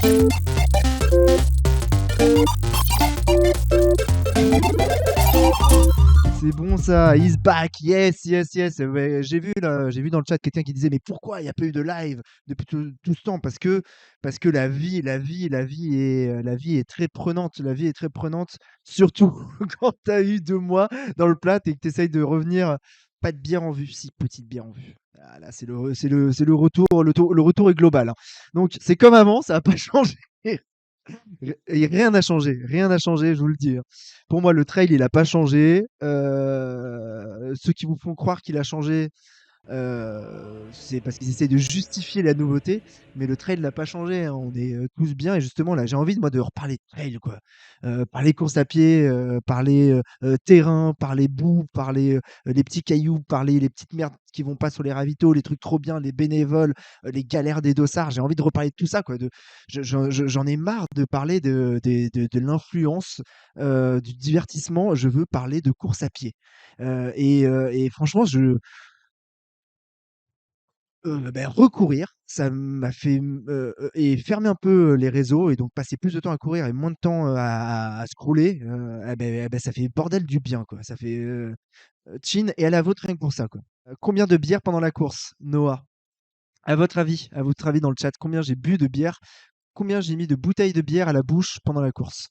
C'est bon ça, he's back, yes, yes, yes. Ouais, j'ai vu là, j'ai vu dans le chat quelqu'un qui disait mais pourquoi il n'y a pas eu de live depuis tout ce temps? Parce que la vie est très prenante, la vie est très prenante, surtout quand tu as eu 2 mois dans le plat et que tu essayes de revenir. Pas de bière en vue, si petite bière en vue. Ah, là, c'est le retour, le retour est global, hein. Donc c'est comme avant, ça n'a pas changé. Et rien n'a changé, rien n'a changé, je vous le dis, hein. Pour moi, le trail, il n'a pas changé. Ceux qui vous font croire qu'il a changé, c'est parce qu'ils essaient de justifier la nouveauté, mais le trail n'a pas changé, hein. On est tous bien et justement là, j'ai envie moi de reparler de trail quoi. Parler course à pied, parler terrain, parler boue, parler les petits cailloux, parler les petites merdes qui vont pas sur les ravitaux, les trucs trop bien, les bénévoles, les galères des dossards. J'ai envie de reparler de tout ça quoi. J'en ai marre de parler de l'influence du divertissement. Je veux parler de course à pied. Et franchement, recourir, ça m'a fait, et fermer un peu les réseaux et donc passer plus de temps à courir et moins de temps, à scroller, ça fait bordel du bien, quoi. Ça fait, chin et à la vôtre rien que pour ça, quoi. Combien de bières pendant la course, Noah? À votre avis dans le chat, combien j'ai bu de bière? Combien j'ai mis de bouteilles de bière à la bouche pendant la course?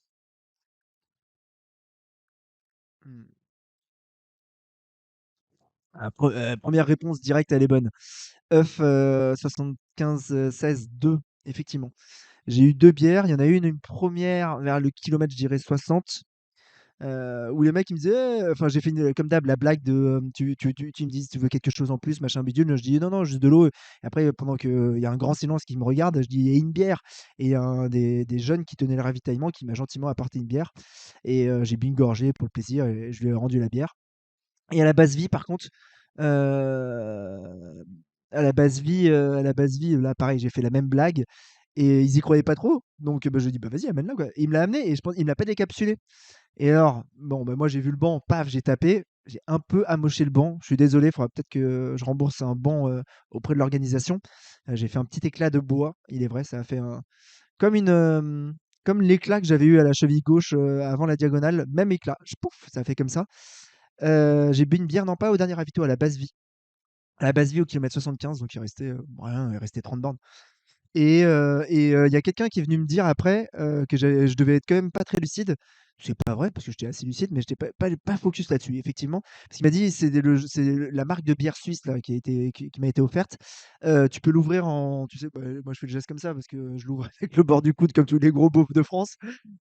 Mmh. Ah, 1re réponse directe, elle est bonne. Œuf, 75, 16, 2, effectivement. J'ai eu 2 bières, il y en a une première vers le kilomètre, je dirais 60, où les mecs ils me disaient: enfin j'ai fait comme d'hab la blague de, tu me dis: «Si tu veux quelque chose en plus, machin bidule», je dis: «Non, non, juste de l'eau», et après pendant qu'il y a un grand silence qui me regarde, je dis: «Et une bière?» Et il y a un des jeunes qui tenait le ravitaillement qui m'a gentiment apporté une bière et j'ai bu une gorgée pour le plaisir et je lui ai rendu la bière. Et à la base vie par contre, heu, à la base vie, là pareil, j'ai fait la même blague et ils y croyaient pas trop. Donc je lui ai dit: «Bah vas-y amène-la quoi». Et il me l'a amené et je pense il me l'a pas décapsulé. Et alors, bon, bah, moi j'ai vu le banc, paf, j'ai tapé, j'ai un peu amoché le banc. Je suis désolé, il faudra peut-être que je rembourse un banc, auprès de l'organisation. J'ai fait un petit éclat de bois, il est vrai, ça a fait un comme comme l'éclat que j'avais eu à la cheville gauche, avant la diagonale, même éclat, pouf, ça a fait comme ça. J'ai bu une bière, non pas au dernier ravito, à la base vie. À la base vie au kilomètre 75, donc il restait, rien, il restait 30 bornes. Il y a quelqu'un qui est venu me dire après, que je devais être quand même pas très lucide. C'est pas vrai parce que j'étais assez lucide, mais j'étais pas focus là-dessus, effectivement. Parce qu'il m'a dit: «C'est la marque de bière suisse là qui m'a été offerte. Tu peux l'ouvrir en», tu sais, bah, moi je fais le geste comme ça parce que je l'ouvre avec le bord du coude comme tous les gros beaufs de France.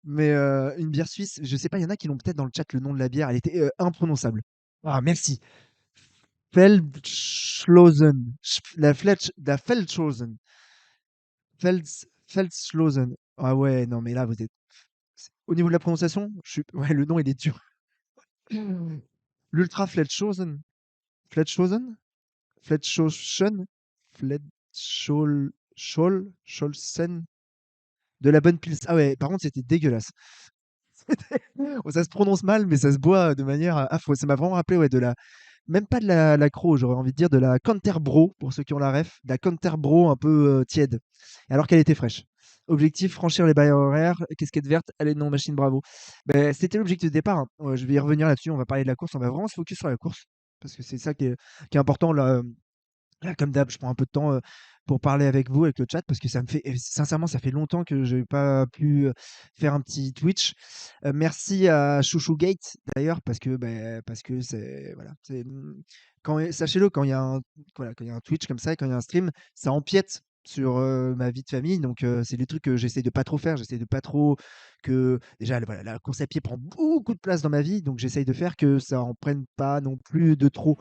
Mais une bière suisse, je sais pas, il y en a qui l'ont peut-être dans le chat le nom de la bière, elle était, imprononçable. Ah merci. Feldschlossen, la Feldschlossen. Feldschlossen. Ah ouais, non, mais là, vous êtes. Au niveau de la prononciation, ouais, le nom, il est dur. L'Ultra Feldschlossen. Feldschlossen. Feldschlossen. Scholzen. De la bonne pils. Ah ouais, par contre, c'était dégueulasse. Oh, ça se prononce mal, mais ça se boit de manière affreuse. Ça m'a vraiment rappelé, ouais, même pas de la Croc, j'aurais envie de dire de la Canterbro, pour ceux qui ont la ref, de la Canterbro un peu tiède, alors qu'elle était fraîche. Objectif, franchir les barrières horaires, casquette verte, allez, non, machine, bravo. Ben, c'était l'objectif de départ, hein. Je vais y revenir là-dessus, on va parler de la course, on va vraiment se focus sur la course, parce que c'est ça qui est important là. Là, comme d'hab, je prends un peu de temps pour parler avec vous, avec le chat, parce que ça me fait, sincèrement, ça fait longtemps que je n'ai pas pu faire un petit Twitch. Merci à Chouchou Gate, d'ailleurs, parce que c'est, voilà, sachez-le, quand il y a voilà, quand il y a un Twitch comme ça, quand il y a un stream, ça empiète sur ma vie de famille. Donc, c'est des trucs que j'essaie de pas trop faire. J'essaie de pas trop que, déjà, voilà, la course à pied prend beaucoup de place dans ma vie. Donc, j'essaye de faire que ça en prenne pas non plus de trop.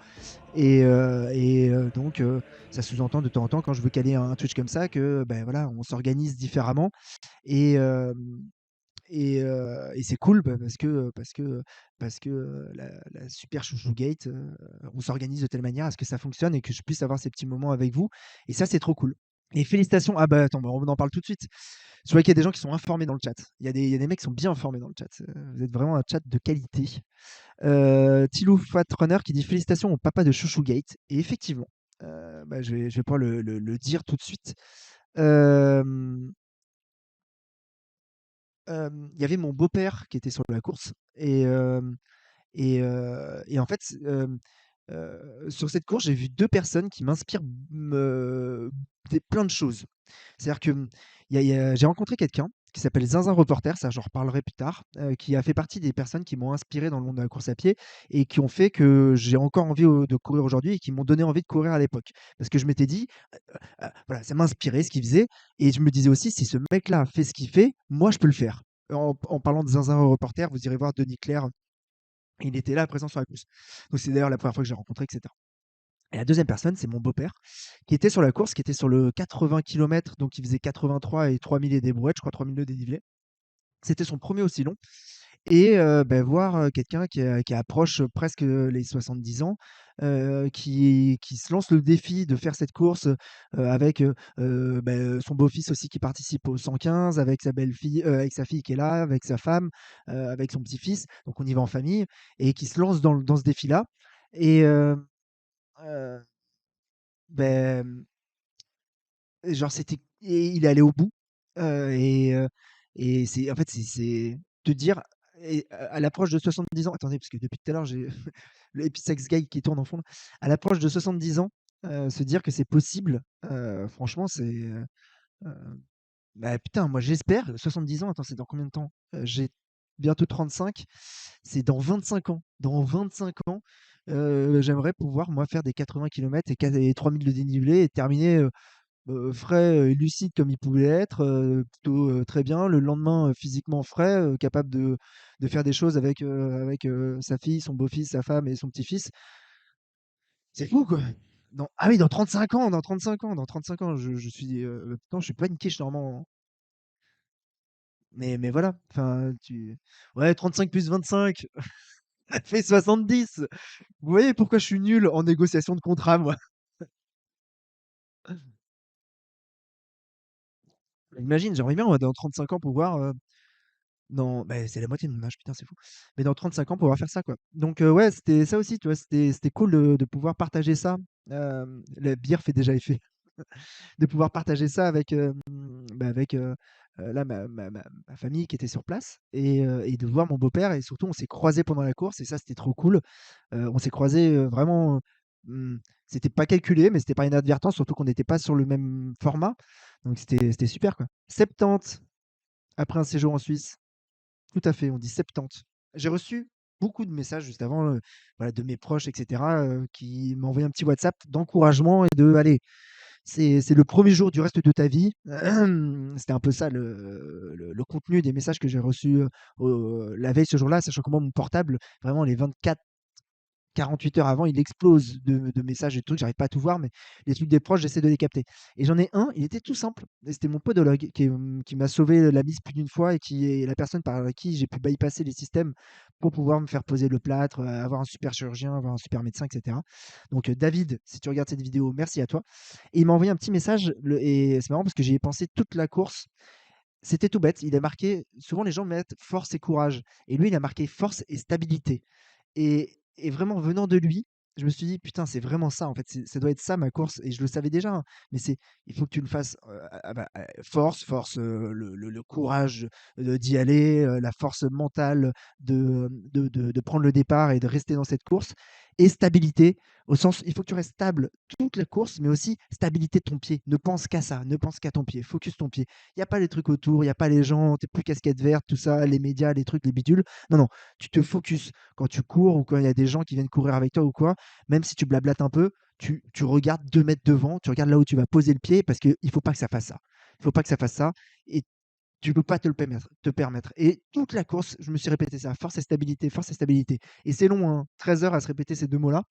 Donc, ça sous-entend de temps en temps, quand je veux caler un Twitch comme ça, que ben voilà, on s'organise différemment. Et, et c'est cool parce que la super chouchou gate, on s'organise de telle manière à ce que ça fonctionne et que je puisse avoir ces petits moments avec vous. Et ça, c'est trop cool. Et félicitations. Ah bah attends, bah, on en parle tout de suite. Je vois qu'il y a des gens qui sont informés dans le chat. Il y a des mecs qui sont bien informés dans le chat. Vous êtes vraiment un chat de qualité. Tilou Fat Runner qui dit félicitations au papa de Chouchou Gate. Et effectivement, je vais pouvoir le dire tout de suite. Euh, il y avait mon beau-père qui était sur la course et en fait, sur cette course, j'ai vu 2 personnes qui m'inspirent des plein de choses. C'est-à-dire que, j'ai rencontré quelqu'un qui s'appelle Zinzin Reporter, ça j'en reparlerai plus tard, qui a fait partie des personnes qui m'ont inspiré dans le monde de la course à pied et qui ont fait que j'ai encore envie, de courir aujourd'hui et qui m'ont donné envie de courir à l'époque. Parce que je m'étais dit, voilà, ça m'a inspiré ce qu'il faisait et je me disais aussi: «Si ce mec-là fait ce qu'il fait, moi je peux le faire». En parlant de Zinzin Reporter, vous irez voir Denis Clerc, il était là présent sur la course. Donc c'est d'ailleurs la première fois que je l'ai rencontré et cetera. Et la deuxième personne, c'est mon beau-père, qui était sur la course, qui était sur le 80 kilomètres, donc il faisait 83 et 3000 et des brouettes, je crois 3000 de dénivelé. C'était son premier aussi long. Et voir quelqu'un qui approche presque les 70 ans, qui se lance le défi de faire cette course avec son beau-fils aussi qui participe au 115, avec sa belle-fille, avec sa fille qui est là, avec sa femme, avec son petit-fils. Donc on y va en famille et qui se lance dans ce défi-là. Et euh, ben, genre, il est allé au bout, et c'est en fait, c'est te dire et à l'approche de 70 ans attendez, parce que depuis tout à l'heure, j'ai le Epic Sex Guy qui tourne en fond. À l'approche de 70 ans, se dire que c'est possible, franchement, heu, bah, putain, moi, j'espère 70 ans, attends, c'est dans combien de temps? J'ai bientôt 35, c'est dans 25 ans. Dans 25 ans, j'aimerais pouvoir, moi, faire des 80 kilomètres et 3000 de dénivelé et terminer, frais, et lucide comme il pouvait être, plutôt, très bien. Le lendemain, physiquement frais, capable de faire des choses avec sa fille, son beau-fils, sa femme et son petit-fils. C'est fou, quoi! Ah oui, dans 35 ans, dans 35 ans, dans 35 ans, je suis, putain, je suis pas une quiche normalement, hein. Mais voilà, enfin, ouais, 35 plus 25, ça fait 70. Vous voyez pourquoi je suis nul en négociation de contrat, moi? Imagine, j'aimerais bien, moi, dans 35 ans pouvoir, non, bah, c'est la moitié de mon âge, putain, c'est fou. Mais dans 35 ans, pouvoir faire ça, quoi. Donc, ouais, c'était ça aussi, tu vois, c'était cool de pouvoir partager ça. La bière fait déjà effet. De pouvoir partager ça avec là, ma famille qui était sur place et de voir mon beau-père et surtout, on s'est croisés pendant la course et ça, c'était trop cool. On s'est croisés, vraiment, mmh, c'était pas calculé, mais c'était par inadvertance, surtout qu'on n'était pas sur le même format. Donc c'était super, quoi. 70 après un séjour en Suisse. Tout à fait, on dit 70. J'ai reçu beaucoup de messages juste avant, voilà, de mes proches et cetera, qui m'envoyaient un petit WhatsApp d'encouragement et de: «Allez, c'est le premier jour du reste de ta vie». C'était un peu ça le contenu des messages que j'ai reçus, la veille, ce jour-là, sachant que moi, mon portable, vraiment les 24 48 heures avant, il explose de messages et de trucs, j'arrive pas à tout voir, mais les trucs des proches, j'essaie de les capter. Et j'en ai un, il était tout simple, et c'était mon podologue qui m'a sauvé la mise plus d'une fois et qui est la personne par qui j'ai pu bypasser les systèmes pour pouvoir me faire poser le plâtre, avoir un super chirurgien, avoir un super médecin, et cetera. Donc, David, si tu regardes cette vidéo, merci à toi. Et il m'a envoyé un petit message, et c'est marrant parce que j'y ai pensé toute la course. C'était tout bête, il a marqué, souvent les gens mettent force et courage, et lui, il a marqué force et stabilité. Et vraiment venant de lui, je me suis dit: «Putain, c'est vraiment ça, en fait, ça doit être ça ma course», et je le savais déjà, hein, mais il faut que tu le fasses, force, le courage, d'y aller, la force mentale de prendre le départ et de rester dans cette course, et stabilité, au sens, il faut que tu restes stable toute la course, mais aussi stabilité de ton pied. Ne pense qu'à ça, ne pense qu'à ton pied, focus ton pied. Il y a pas les trucs autour, il y a pas les gens, tu plus casquette verte, tout ça, les médias, les trucs, les bidules. Non, non, tu te focus quand tu cours ou quand il y a des gens qui viennent courir avec toi ou quoi, même si tu blablates un peu, tu regardes 2 mètres devant, tu regardes là où tu vas poser le pied parce qu'il ne faut pas que ça fasse ça. Il faut pas que ça fasse ça et tu peux pas te permettre. Et toute la course, je me suis répété ça, force et stabilité, force et stabilité. Et c'est long, hein, 13 heures à se répéter ces 2 mots-là,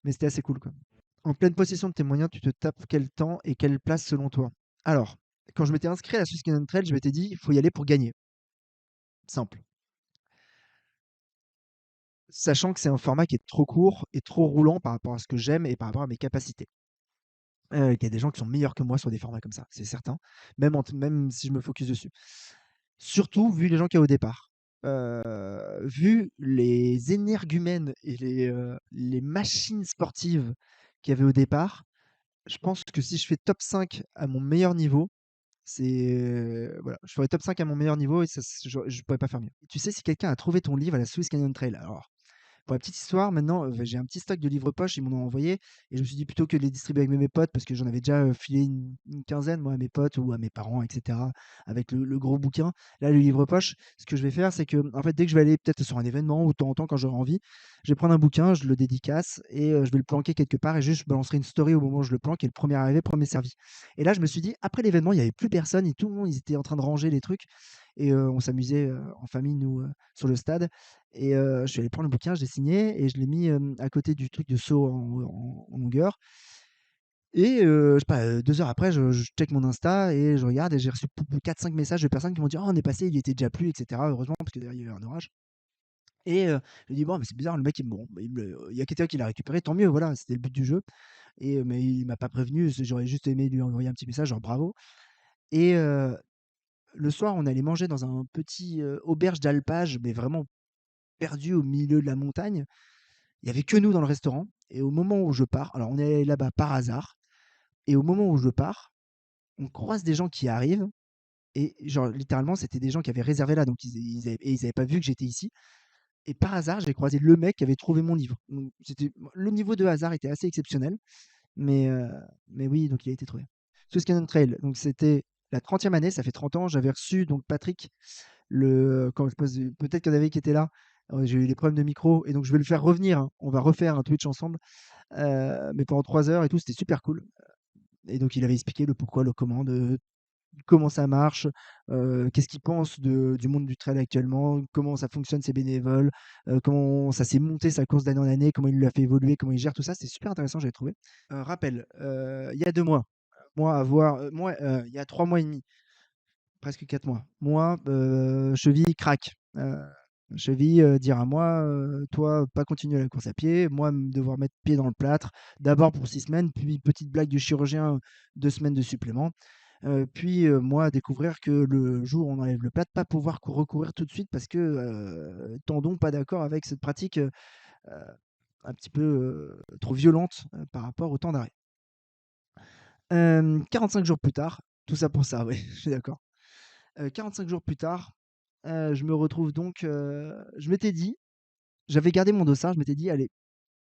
mais c'était assez cool, quoi. En pleine possession de tes moyens, tu te tapes quel temps et quelle place selon toi? Alors, quand je m'étais inscrit à la Swiss Canyon Trail, je m'étais dit: «Il faut y aller pour gagner». Simple. Sachant que c'est un format qui est trop court et trop roulant par rapport à ce que j'aime et par rapport à mes capacités. Qu'il y a des gens qui sont meilleurs que moi sur des formats comme ça, c'est certain, même si je me focus dessus. Surtout vu les gens qu'il y a au départ. Vu les énergumènes et les machines sportives qu'il y avait au départ, je pense que si je fais top 5 à mon meilleur niveau, Voilà, je ferais top 5 à mon meilleur niveau et ça, je pourrais pas faire mieux. Tu sais si quelqu'un a trouvé ton livre à la Swiss Canyon Trail? Alors, pour la petite histoire, maintenant, j'ai un petit stock de livres poches, ils m'en ont envoyé et je me suis dit plutôt que de les distribuer avec mes potes parce que j'en avais déjà, filé une quinzaine moi à mes potes ou à mes parents et cetera, avec le gros bouquin. Là, le livre poche, ce que je vais faire, c'est que en fait, dès que je vais aller peut-être sur un événement ou de temps en temps quand j'aurai envie, je vais prendre un bouquin, je le dédicace et je vais le planquer quelque part et juste je balancerai une story au moment où je le planque et le premier arrivé, premier servi. Et là, je me suis dit après l'événement, il y avait plus personne et tout le monde, ils étaient en train de ranger les trucs et on s'amusait, en famille nous, sur le stade et je suis allé prendre le bouquin, je l'ai signé et je l'ai mis, à côté du truc de saut en longueur et je sais pas, 2 heures après, je check mon Insta et je regarde et j'ai reçu 4-5 messages de personnes qui m'ont dit: «Oh, on est passé, il était déjà plus» et cetera. Heureusement parce que derrière, il y avait un orage et je dis: «Bon, mais c'est bizarre, le mec, il y a quelqu'un qui l'a récupéré, tant mieux, voilà, c'était le but du jeu» et mais il m'a pas prévenu, j'aurais juste aimé lui envoyer un petit message genre bravo et le soir, on allait manger dans un petit, auberge d'alpage, mais vraiment perdu au milieu de la montagne. Il y avait que nous dans le restaurant et au moment où je pars, alors on est allé là-bas par hasard et au moment où je pars, on croise des gens qui arrivent et genre littéralement c'était des gens qui avaient réservé là donc ils avaient pas vu que j'étais ici et par hasard j'ai croisé le mec qui avait trouvé mon livre. Donc c'était le niveau de hasard était assez exceptionnel mais heu, mais oui donc il a été trouvé. Swiss Canyon Trail donc c'était la 30e année, ça fait 30 ans, j'avais reçu donc Patrick quand je pose peut-être qu'il y en avait qui étaient là. J'ai eu des problèmes de micro et donc je vais le faire revenir, hein. On va refaire un Twitch ensemble. Mais pendant 3 heures et tout, c'était super cool. Et donc il avait expliqué le pourquoi, le comment, comment ça marche, qu'est-ce qu'il pense du monde du trail actuellement, comment ça fonctionne ses bénévoles, comment ça s'est monté sa course d'année en année, comment il l'a fait évoluer, comment il gère tout ça. C'était super intéressant, j'avais trouvé. Rappel, il y a 2 mois, il y a 3 mois et demi, presque 4 mois. Moi, cheville craque. Cheville, dire à moi, toi, pas continuer la course à pied, moi, devoir mettre pied dans le plâtre, d'abord pour 6 semaines, puis petite blague du chirurgien, 2 semaines de supplément. Puis, moi, découvrir que le jour où on enlève le plâtre, pas pouvoir recourir tout de suite parce que, tendon pas d'accord avec cette pratique, un petit peu, trop violente, par rapport au temps d'arrêt. 45 jours plus tard, tout ça pour ça, oui, je suis d'accord. 45 jours plus tard, je me retrouve donc, je m'étais dit j'avais gardé mon dossard, je m'étais dit: «Allez,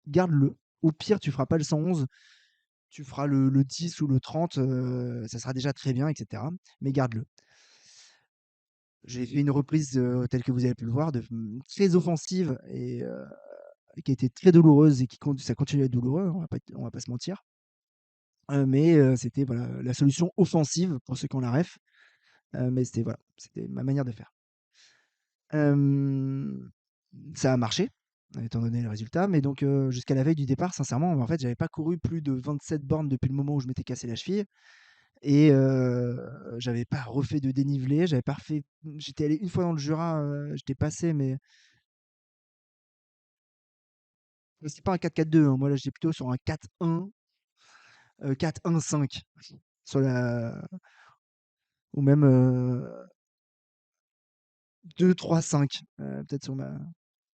garde-le. Au pire, tu feras pas le 111, tu feras le 10 ou le 30, ça sera déjà très bien et cetera, mais garde-le». J'ai fait une reprise, telle que vous avez pu le voir, très offensive et qui a été très douloureuse et ça continue à être douloureux, hein, on va pas se mentir. Mais c'était voilà, la solution offensive pour ceux qui ont la ref, mais c'était voilà, c'était ma manière de faire. Hem, Ça a marché, étant donné le résultat, mais donc jusqu'à la veille du départ, sincèrement, en fait, j'avais pas couru plus de 27 bornes depuis le moment où je m'étais cassé la cheville et j'avais pas refait de dénivelé, j'avais pas refait j'étais allé une fois dans le Jura, j'étais passé, mais c'est pas un 4-4-2, hein, moi là, j'étais plutôt sur un 4-1, 4-1-5 sur la ou même, 2-3-5, peut-être sur ma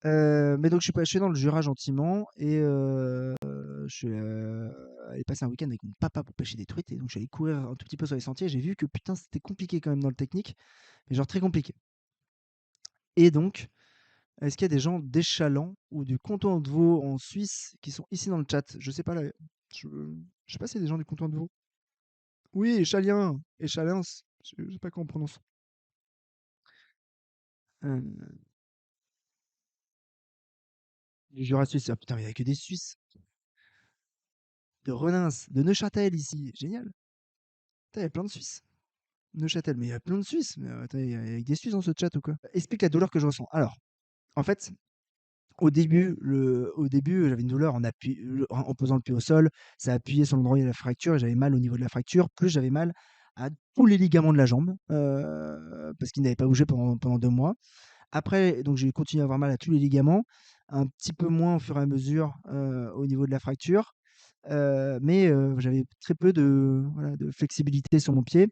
mais donc je suis dans le Jura gentiment et je suis, allé passer un week-end avec mon papa pour pêcher des truites et donc je suis allé courir un tout petit peu sur les sentiers. J'ai vu que putain, c'était compliqué quand même dans le technique, mais genre très compliqué et donc, est-ce qu'il y a des gens d'Échallens ou du canton de Vaud en Suisse qui sont ici dans le chat? Je sais pas là, je je sais pas s'il y a des gens du canton de Vaud. Oui, échaliens, échallens, je sais pas comment on prononce. Hem, du Jura suisse, ah putain, mais il y a que des Suisses. De Renens, de Neuchâtel ici, génial. Putain, il y a plein de Suisses. Neuchâtel, mais il y a plein de Suisses. Mais attends, il y a des Suisses dans ce chat ou quoi? Explique la douleur que je ressens. Alors, en fait, au début, j'avais une douleur en posant le pied au sol. Ça appuyait sur l'endroit où il y a la fracture et j'avais mal au niveau de la fracture. Plus j'avais mal à tous les ligaments de la jambe parce qu'ils n'avaient pas bougé pendant 2 mois. Après, donc j'ai continué à avoir mal à tous les ligaments, un petit peu moins au fur et à mesure au niveau de la fracture. Mais j'avais très peu voilà, de flexibilité sur mon pied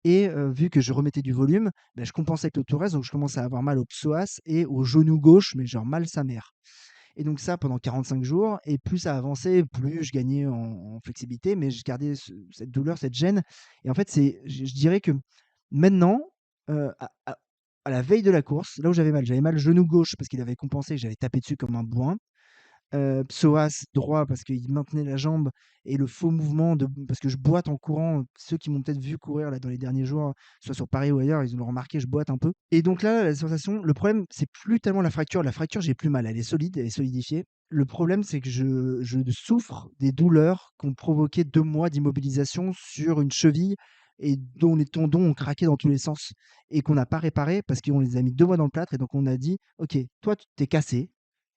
et vu que je remettais du volume, je compensais avec le tout reste, donc je commençais à avoir mal au psoas et au genou gauche, mais genre mal sa mère et donc ça pendant 45 jours et plus ça avançait, plus je gagnais en flexibilité, mais je gardais cette douleur, cette gêne et en fait, je dirais que maintenant, à la veille de la course, là où j'avais mal au genou gauche parce qu'il avait compensé, que j'avais tapé dessus comme un bourrin. Psoas droit parce qu'il maintenait la jambe et le faux mouvement parce que je boite en courant. Ceux qui m'ont peut-être vu courir là dans les derniers jours, soit sur Paris ou ailleurs, ils ont remarqué, je boite un peu. Et donc là, la sensation, le problème, c'est plus tellement la fracture. La fracture, j'ai plus mal, elle est solide, elle est solidifiée. Le problème, c'est que je souffre des douleurs qu'ont provoqué 2 mois d'immobilisation sur une cheville et dont les tendons ont craqué dans tous les sens et qu'on n'a pas réparé parce qu'on les a mis 2 mois dans le plâtre et donc on a dit, ok, toi tu t'es cassé,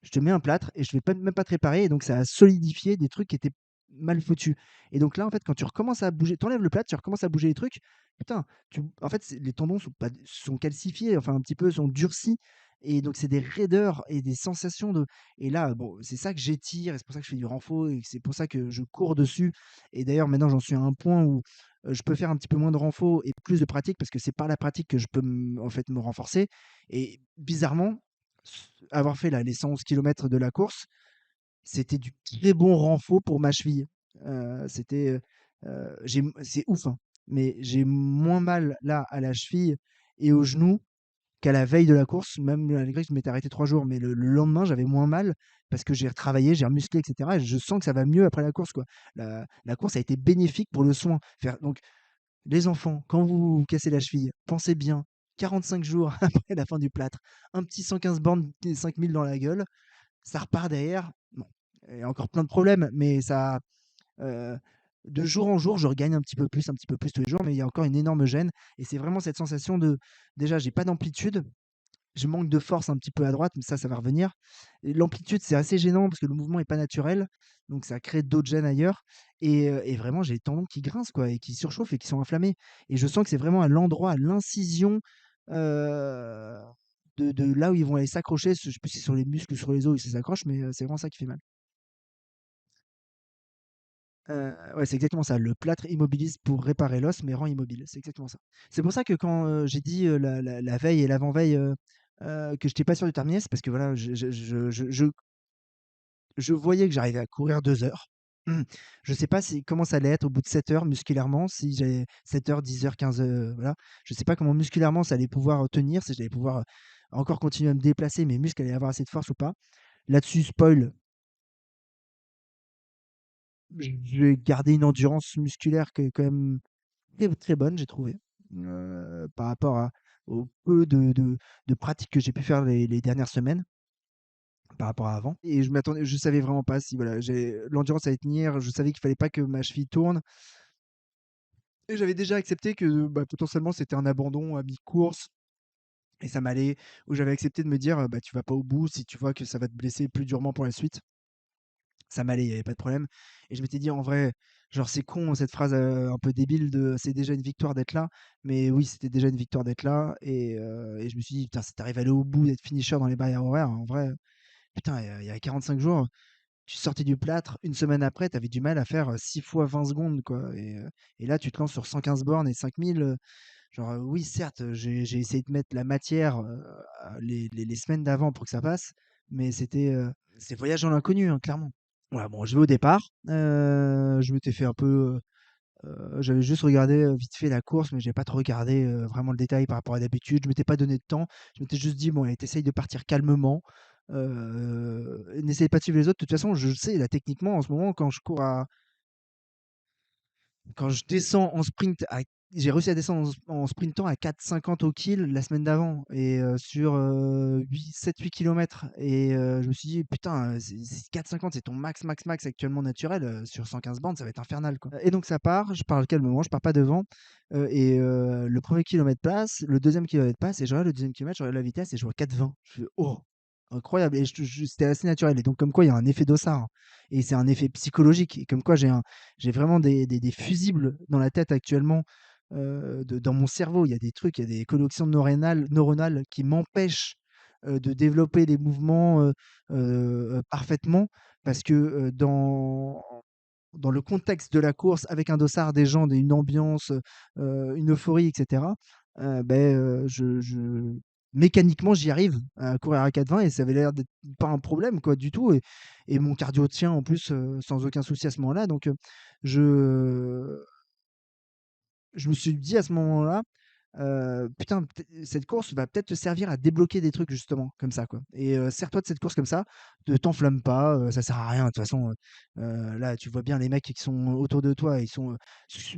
je te mets un plâtre et je vais pas, même pas te réparer. Et donc, ça a solidifié des trucs qui étaient mal foutus. Et donc là, en fait, quand tu recommences à bouger, tu enlèves le plâtre, tu recommences à bouger les trucs, putain, en fait, les tendons sont, pas, sont calcifiés, enfin un petit peu, sont durcis. Et donc, c'est des raideurs et des sensations de. Et là, bon, c'est ça que j'étire, et c'est pour ça que je fais du renfort, et c'est pour ça que je cours dessus. Et d'ailleurs, maintenant, j'en suis à un point où je peux faire un petit peu moins de renfort et plus de pratique, parce que c'est par la pratique que je peux en fait me renforcer. Et bizarrement, avoir fait là, les 111 kilomètres de la course, c'était du très bon renfort pour ma cheville. C'était, c'est ouf, hein, mais j'ai moins mal là à la cheville et au genou qu'à la veille de la course, même malgré que je m'étais arrêté 3 jours. Mais le lendemain, j'avais moins mal parce que j'ai retravaillé, j'ai remusclé, etc. Et je sens que ça va mieux après la course, quoi. La course a été bénéfique pour le soin. Donc, les enfants, quand vous vous cassez la cheville, pensez bien, 45 jours après la fin du plâtre, un petit 115 bornes, 5000 dans la gueule, ça repart derrière. Bon, il y a encore plein de problèmes, mais ça, heu, de jour en jour, je regagne un petit peu plus tous les jours, mais il y a encore une énorme gêne et c'est vraiment cette sensation de déjà, j'ai pas d'amplitude, je manque de force un petit peu à droite, mais ça va revenir. Et l'amplitude, c'est assez gênant parce que le mouvement est pas naturel, donc ça crée d'autres gènes ailleurs et vraiment j'ai les tendons qui grincent quoi et qui surchauffent et qui sont inflammés et je sens que c'est vraiment à l'endroit, à l'incision, heu, de là où ils vont aller s'accrocher, je sais plus si c'est sur les muscles ou sur les os où ils s'accrochent, mais c'est vraiment ça qui fait mal. Ouais, c'est exactement ça. Le plâtre immobilise pour réparer l'os, mais rend immobile. C'est exactement ça. C'est pour ça que quand, j'ai dit, la veille et l'avant-veille, que j'étais pas sûr de terminer, c'est parce que voilà, je voyais que j'arrivais à courir 2 heures. Je sais pas comment ça allait être au bout de 7 heures musculairement, si j'avais 7 heures, 10 heures, 15 voilà. Je sais pas comment musculairement ça allait pouvoir, tenir, si j'allais pouvoir, encore continuer à me déplacer, mes muscles allaient avoir assez de force ou pas. Là-dessus, spoil, j'ai gardé une endurance musculaire qui est quand même très, très bonne, j'ai trouvé, par rapport au peu de pratiques que j'ai pu faire les dernières semaines, par rapport à avant. Et je savais vraiment pas si voilà, j'ai l'endurance allait tenir, je savais qu'il fallait pas que ma cheville tourne et j'avais déjà accepté que, bah, potentiellement, c'était un abandon à mi-course et ça m'allait, ou j'avais accepté de me dire, «Bah, tu vas pas au bout si tu vois que ça va te blesser plus durement pour la suite». Ça m'allait, il y avait pas de problème et je m'étais dit: «En vrai, genre, c'est con cette phrase, un peu débile de "c'est déjà une victoire d'être là"», mais oui, c'était déjà une victoire d'être là et je me suis dit: «Putain, si tu arrives à aller au bout, d'être finisher dans les barrières horaires, en vrai, putain, il y a 45 jours, tu sortais du plâtre, une semaine après, tu avais du mal à faire, 6 fois 20 secondes, quoi» et là, tu te lances sur 115 bornes et 5000, genre, oui, certes, j'ai essayé de mettre la matière, les semaines d'avant pour que ça passe, mais c'est voyage dans l'inconnu, hein, clairement. Voilà, bon, je vais au départ. Je m'étais fait un peu, j'avais juste regardé, vite fait la course, mais j'ai pas trop regardé, vraiment le détail par rapport à d'habitude. Je m'étais pas donné de temps. Je m'étais juste dit: «Bon allez, tu de partir calmement, n'essaye pas de suivre les autres». De toute façon, je sais là, techniquement, en ce moment, quand je descends en sprint j'ai réussi à descendre en sprintant à 4,50 au kill la semaine d'avant et sur, 7-8 kilomètres et je me suis dit: «Putain, c'est 4,50, c'est ton max, max, max actuellement naturel, sur 115 bornes, ça va être infernal, quoi» et donc ça part, je pars calmement, je pars pas devant, le premier kilomètre passe, le deuxième kilomètre passe et je regarde le deuxième kilomètre, je regarde la vitesse et je vois 4,20. Je fais: «Oh, incroyable» et c'était assez naturel et donc comme quoi il y a un effet dossard, hein et c'est un effet psychologique et comme quoi j'ai vraiment des fusibles dans la tête actuellement, dans mon cerveau. Il y a des trucs, il y a des connexions neuronales qui m'empêchent, de développer les mouvements, parfaitement parce que, dans le contexte de la course avec un dossard, des gens, une ambiance, une euphorie et cetera, je mécaniquement, j'y arrive à courir à 4,20 et ça avait l'air d'être pas un problème, quoi, du tout. Et mon cardio tient en plus sans aucun souci à ce moment-là. Donc, je, je me suis dit à ce moment-là, putain, cette course va peut-être te servir à débloquer des trucs, justement, comme ça, quoi. Et sers-toi de cette course comme ça, ne t'enflamme pas, ça sert à rien. De toute façon, là, tu vois bien les mecs qui sont autour de toi, ils sont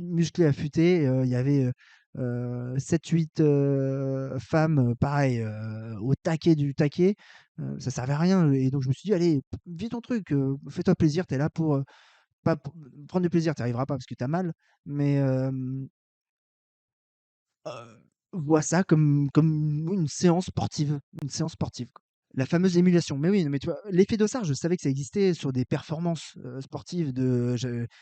musclés, affûtés. Il y avait 7-8 femmes, pareil, au taquet du taquet. Ça servait à rien. Et donc, je me suis dit, allez, vis ton truc, fais-toi plaisir, t'es là pour. Pas pour- Prendre du plaisir, tu arriveras pas parce que tu as mal, mais vois ça comme une séance sportive, une séance sportive, quoi. La fameuse émulation. Mais oui, mais tu vois, l'effet Dossard, je savais que ça existait sur des performances sportives.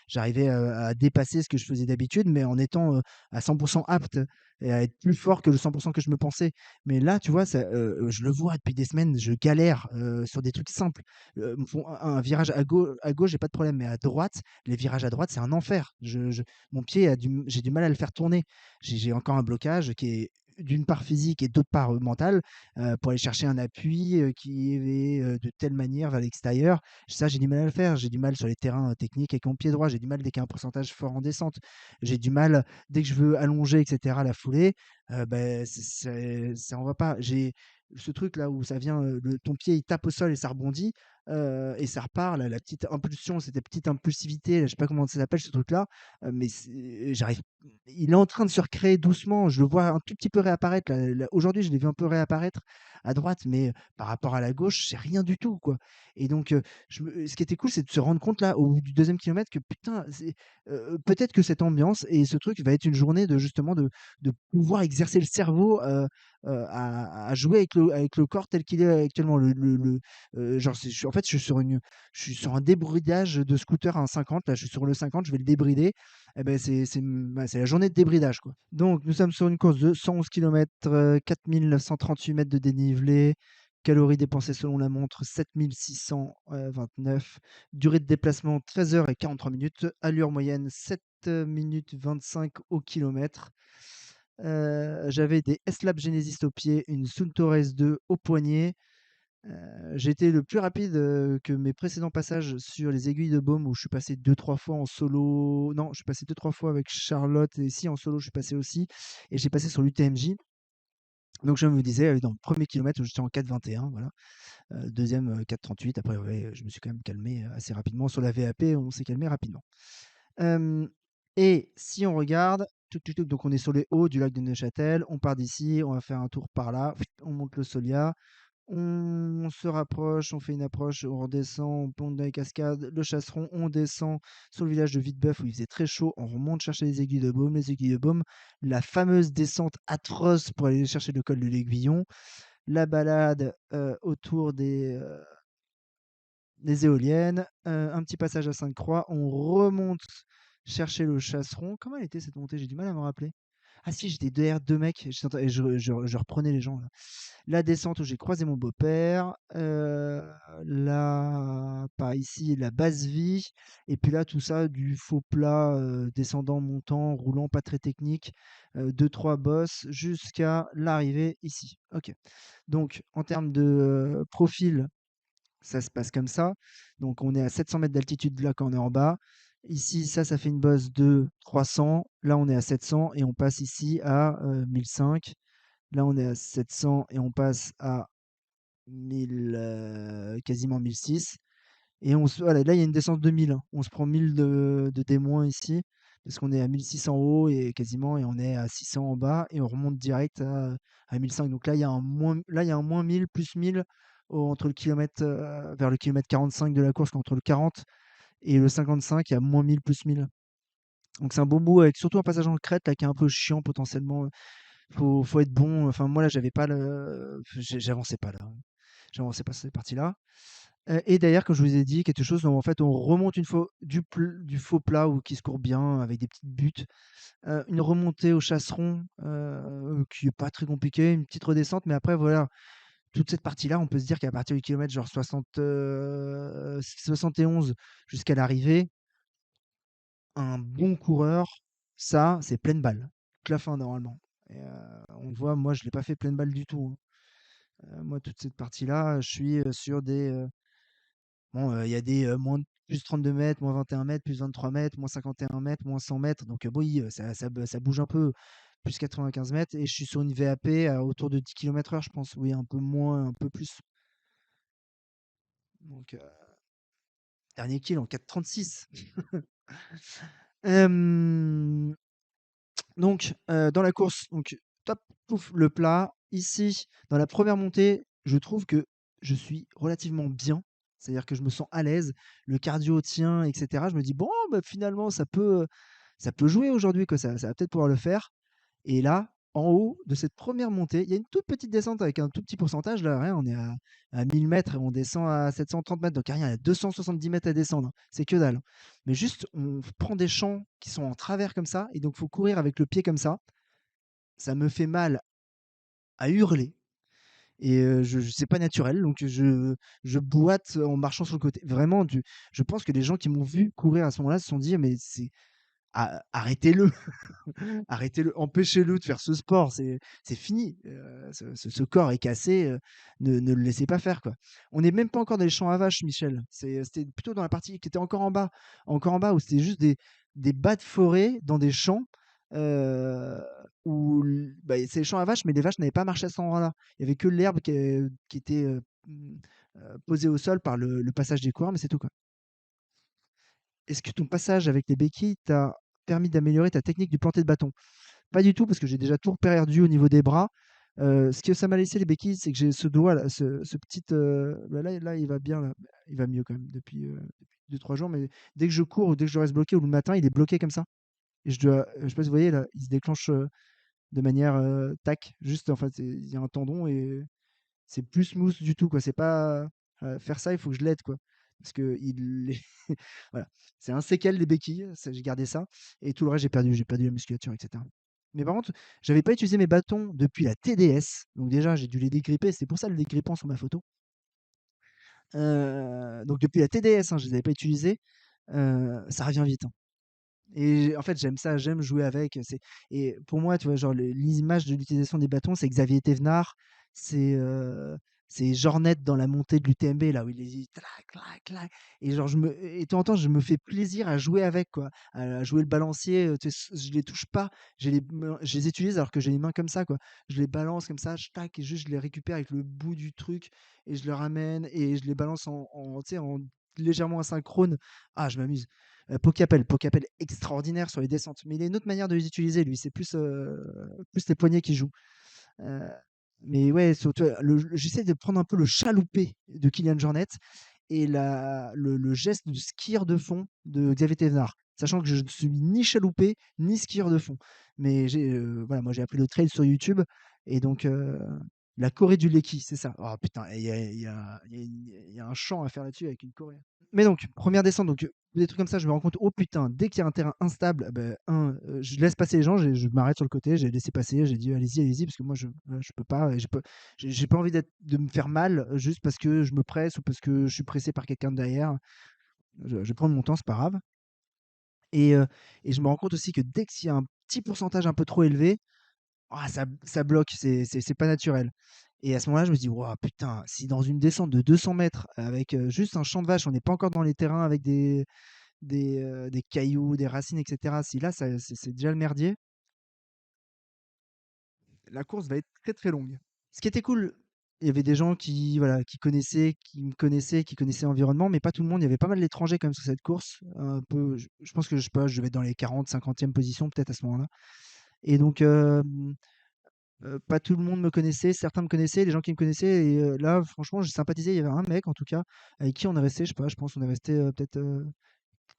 J'arrivais à dépasser ce que je faisais d'habitude, mais en étant à 100% apte et à être plus fort que le 100% que je me pensais. Mais là, tu vois, ça, je le vois depuis des semaines, je galère sur des trucs simples. Un virage à gauche, j'ai pas de problème, mais à droite, les virages à droite, c'est un enfer. Mon pied, j'ai du mal à le faire tourner. J'ai encore un blocage qui est d'une part physique et d'autre part mental, pour aller chercher un appui qui est de telle manière vers l'extérieur. Ça, j'ai du mal à le faire. J'ai du mal sur les terrains techniques avec mon pied droit. J'ai du mal dès qu'il y a un pourcentage fort en descente. J'ai du mal dès que je veux allonger, etc., la foulée. Ben, ça en va pas. J'ai ce truc là où ça vient, ton pied il tape au sol et ça rebondit. Et ça repart, la petite impulsion, cette petite impulsivité, je sais pas comment ça s'appelle ce truc-là, mais j'arrive. Il est en train de se recréer doucement. Je le vois un tout petit peu réapparaître. Aujourd'hui, je l'ai vu un peu réapparaître à droite, mais par rapport à la gauche, c'est rien du tout, quoi. Et donc, ce qui était cool, c'est de se rendre compte là, au bout du deuxième kilomètre, que putain, peut-être que cette ambiance et ce truc va être une journée de justement de pouvoir exercer le cerveau à jouer avec le corps tel qu'il est actuellement. Genre, en fait, je suis sur un débridage de scooter à un 50. Là, je suis sur le 50, je vais le débrider. Eh ben, c'est la journée de débridage, quoi. Donc, nous sommes sur une course de 111 km, 4938 mètres de dénivelé. Calories dépensées selon la montre, 7629. Durée de déplacement, 13 heures et 43 minutes. Allure moyenne, 7 minutes 25 au kilomètre. J'avais des S-Lab Genesis au pied, une Suntour S2 au poignet. J'ai été le plus rapide que mes précédents passages sur les aiguilles de Baume où je suis passé deux trois fois en solo. Non, je suis passé deux trois fois avec Charlotte et si en solo je suis passé aussi. Et j'ai passé sur l'UTMJ. Donc je me disais, dans le premier kilomètre où j'étais en 4,21, voilà. Deuxième 4,38. Après, ouais, je me suis quand même calmé assez rapidement. Sur la VAP, on s'est calmé rapidement. Euh, et si on regarde, donc on est sur les hauts du lac de Neuchâtel, on part d'ici, on va faire un tour par là, on monte le Solia, on se rapproche, on fait une approche, on redescend, on plonge dans les cascades, le Chasseron, on descend sur le village de Vitebeuf où il faisait très chaud, on remonte chercher les aiguilles de Baume, la fameuse descente atroce pour aller chercher le col de l'Aiguillon, la balade autour des éoliennes, un petit passage à Sainte-Croix, on remonte chercher le Chasseron. Comment elle était cette montée? J'ai du mal à me rappeler. Ah si, j'étais derrière deux mecs et je reprenais les gens là. La descente où j'ai croisé mon beau-père, là, par ici, la basse vie, et puis là, tout ça, du faux plat, descendant, montant, roulant, pas très technique, 2-3 bosses, jusqu'à l'arrivée ici. Ok. Donc, en termes de profil, ça se passe comme ça. Donc, on est à 700 mètres d'altitude là quand on est en bas. Ici, ça fait une bosse de 300. Là, on est à 700 et on passe ici à 1005. Là, on est à 700 et on passe à 1000, quasiment 1006. Et voilà, là, il y a une descente de 1000, hein. On se prend 1000 de D- ici, parce qu'on est à 1600 en haut et quasiment, et on est à 600 en bas, et on remonte direct à 1005. Donc là, il y a là, il y a un moins 1000, plus 1000 entre le kilomètre, vers le kilomètre 45 de la course, entre le 40 et le 55, il y a moins 1000, plus 1000. Donc c'est un bon bout, avec surtout un passage en crête là, qui est un peu chiant potentiellement. Faut être bon. Enfin, moi, là, j'avais pas j'avançais pas là. J'avançais pas cette partie-là. Et d'ailleurs, comme je vous ai dit, quelque chose où en fait on remonte une fois du faux plat ou qui se court bien avec des petites buttes, une remontée au chasseron qui est pas très compliquée, une petite redescente, mais après voilà, toute cette partie-là, on peut se dire qu'à partir du kilomètre genre 60, 71 jusqu'à l'arrivée, un bon coureur, ça, c'est pleine balle. Toute la fin normalement. Et on voit, moi je l'ai pas fait pleine balle du tout, hein. Moi, toute cette partie-là, je suis, sur des, bon, il y a des, moins plus 32 mètres, moins 21 mètres, plus 23 mètres, moins 51 mètres, moins 100 mètres. Donc, oui, ça bouge un peu. Plus 95 mètres et je suis sur une VAP à autour de 10 km/h, je pense. Oui, un peu moins, un peu plus. Donc, dernier kill en 4,36. Hem, donc, dans la course, donc top, pouf, le plat. Ici, dans la première montée, je trouve que je suis relativement bien. C'est-à-dire que je me sens à l'aise, le cardio tient, et cetera. Je me dis: «Bon, bah, finalement, ça peut jouer aujourd'hui, quoi, ça va peut-être pouvoir le faire». Et là, en haut de cette première montée, il y a une toute petite descente avec un tout petit pourcentage. Là, rien, on est à 1000 mètres et on descend à 730 mètres. Donc, rien, il y a 270 mètres à descendre, hein. C'est que dalle, hein. Mais juste, on prend des champs qui sont en travers comme ça. Et donc, il faut courir avec le pied comme ça. Ça me fait mal à hurler. Et c'est pas naturel. Donc, je boite en marchant sur le côté. Vraiment, je pense que les gens qui m'ont vu courir à ce moment-là se sont dit: mais arrêtez-le. Arrêtez-le, empêchez-le de faire ce sport, c'est fini. Ce corps est cassé, ne le laissez pas faire, quoi. On n'est même pas encore dans les champs à vaches, Michel. C'était plutôt dans la partie qui était encore en bas où c'était juste des bas de forêt dans des champs, heu, où bah, c'est les champs à vaches, mais les vaches n'avaient pas marché à cet endroit-là. Il y avait que l'herbe qui était, posée au sol par le passage des coureurs, mais c'est tout, quoi. Est-ce que ton passage avec les béquilles t'a permis d'améliorer ta technique du planter de bâton? Pas du tout, parce que j'ai déjà tout perdu au niveau des bras. Ce que ça m'a laissé les béquilles, c'est que j'ai ce doigt là, ce petit, bah, là, il va bien là. Il va mieux quand même depuis 2-3 jours, mais dès que je cours ou dès que je reste bloqué ou le matin, il est bloqué comme ça et je sais pas si vous voyez là, il se déclenche, de manière, tac, juste en fait, il y a un tendon et c'est plus smooth du tout, quoi. C'est pas, faire ça, il faut que je l'aide, quoi. Parce qu'il est voilà, c'est un séquel des béquilles, ça j'ai gardé ça et tout le reste j'ai perdu la musculature et cetera. Mais par contre, j'avais pas utilisé mes bâtons depuis la TDS, donc déjà j'ai dû les dégripper, c'est pour ça le dégrippant sur ma photo. Donc depuis la TDS, hein, je les avais pas utilisés, ça revient vite, hein. Et en fait, j'aime ça, j'aime jouer avec. Et pour moi, tu vois, genre, l'image de l'utilisation des bâtons, c'est Xavier Thévenard, c'est Jornet dans la montée de l'UTMB, là, où il les dit clac, clac, clac. Et genre, et de temps en temps, je me fais plaisir à jouer avec, quoi, à jouer le balancier. Tu sais, je les touche pas, je les utilise alors que j'ai les mains comme ça, quoi. Je les balance comme ça, tac, et juste je les récupère avec le bout du truc et je le ramène et je les balance tu sais, en légèrement asynchrone. Ah, je m'amuse. Pocapel extraordinaire sur les descentes. Mais il a une autre manière de les utiliser, lui. C'est plus les poignets qui jouent. Euh, mais ouais, surtout, j'essaie de prendre un peu le chaloupé de Kylian Jornet et le geste de skieur de fond de Xavier Thévenard. Sachant que je ne suis ni chaloupé ni skieur de fond. Mais voilà, moi j'ai appris le trail sur YouTube. Et donc, la Corée du Leki, c'est ça. Oh putain, il y a un chant à faire là-dessus avec une Corée. Mais donc, première descente, donc des trucs comme ça, je me rends compte, oh putain, dès qu'il y a un terrain instable, ben, je laisse passer les gens, je m'arrête sur le côté, j'ai laissé passer, j'ai dit allez-y, allez-y, parce que moi je peux pas, j'ai pas envie de me faire mal juste parce que je me presse ou parce que je suis pressé par quelqu'un de derrière. Je vais prendre mon temps, c'est pas grave. Et, et je me rends compte aussi que dès qu'il y a un petit pourcentage un peu trop élevé, ah, ça bloque, c'est pas naturel. Et à ce moment-là, je me dis, waouh, putain, si dans une descente de 200 mètres avec juste un champ de vache, on n'est pas encore dans les terrains avec des cailloux, des racines, et cetera. Si là, c'est déjà le merdier, la course va être très très longue. Ce qui était cool, il y avait des gens qui, voilà, qui me connaissaient, qui connaissaient l'environnement, mais pas tout le monde. Il y avait pas mal d'étrangers quand même sur cette course. Un peu, je pense que je sais pas, je vais être dans les 40, 50e position peut-être à ce moment-là. Et donc, pas tout le monde me connaissait, certains me connaissaient, les gens qui me connaissaient. Et là, franchement, j'ai sympathisé. Il y avait un mec en tout cas avec qui on est resté, je sais pas, je pense qu'on est resté peut-être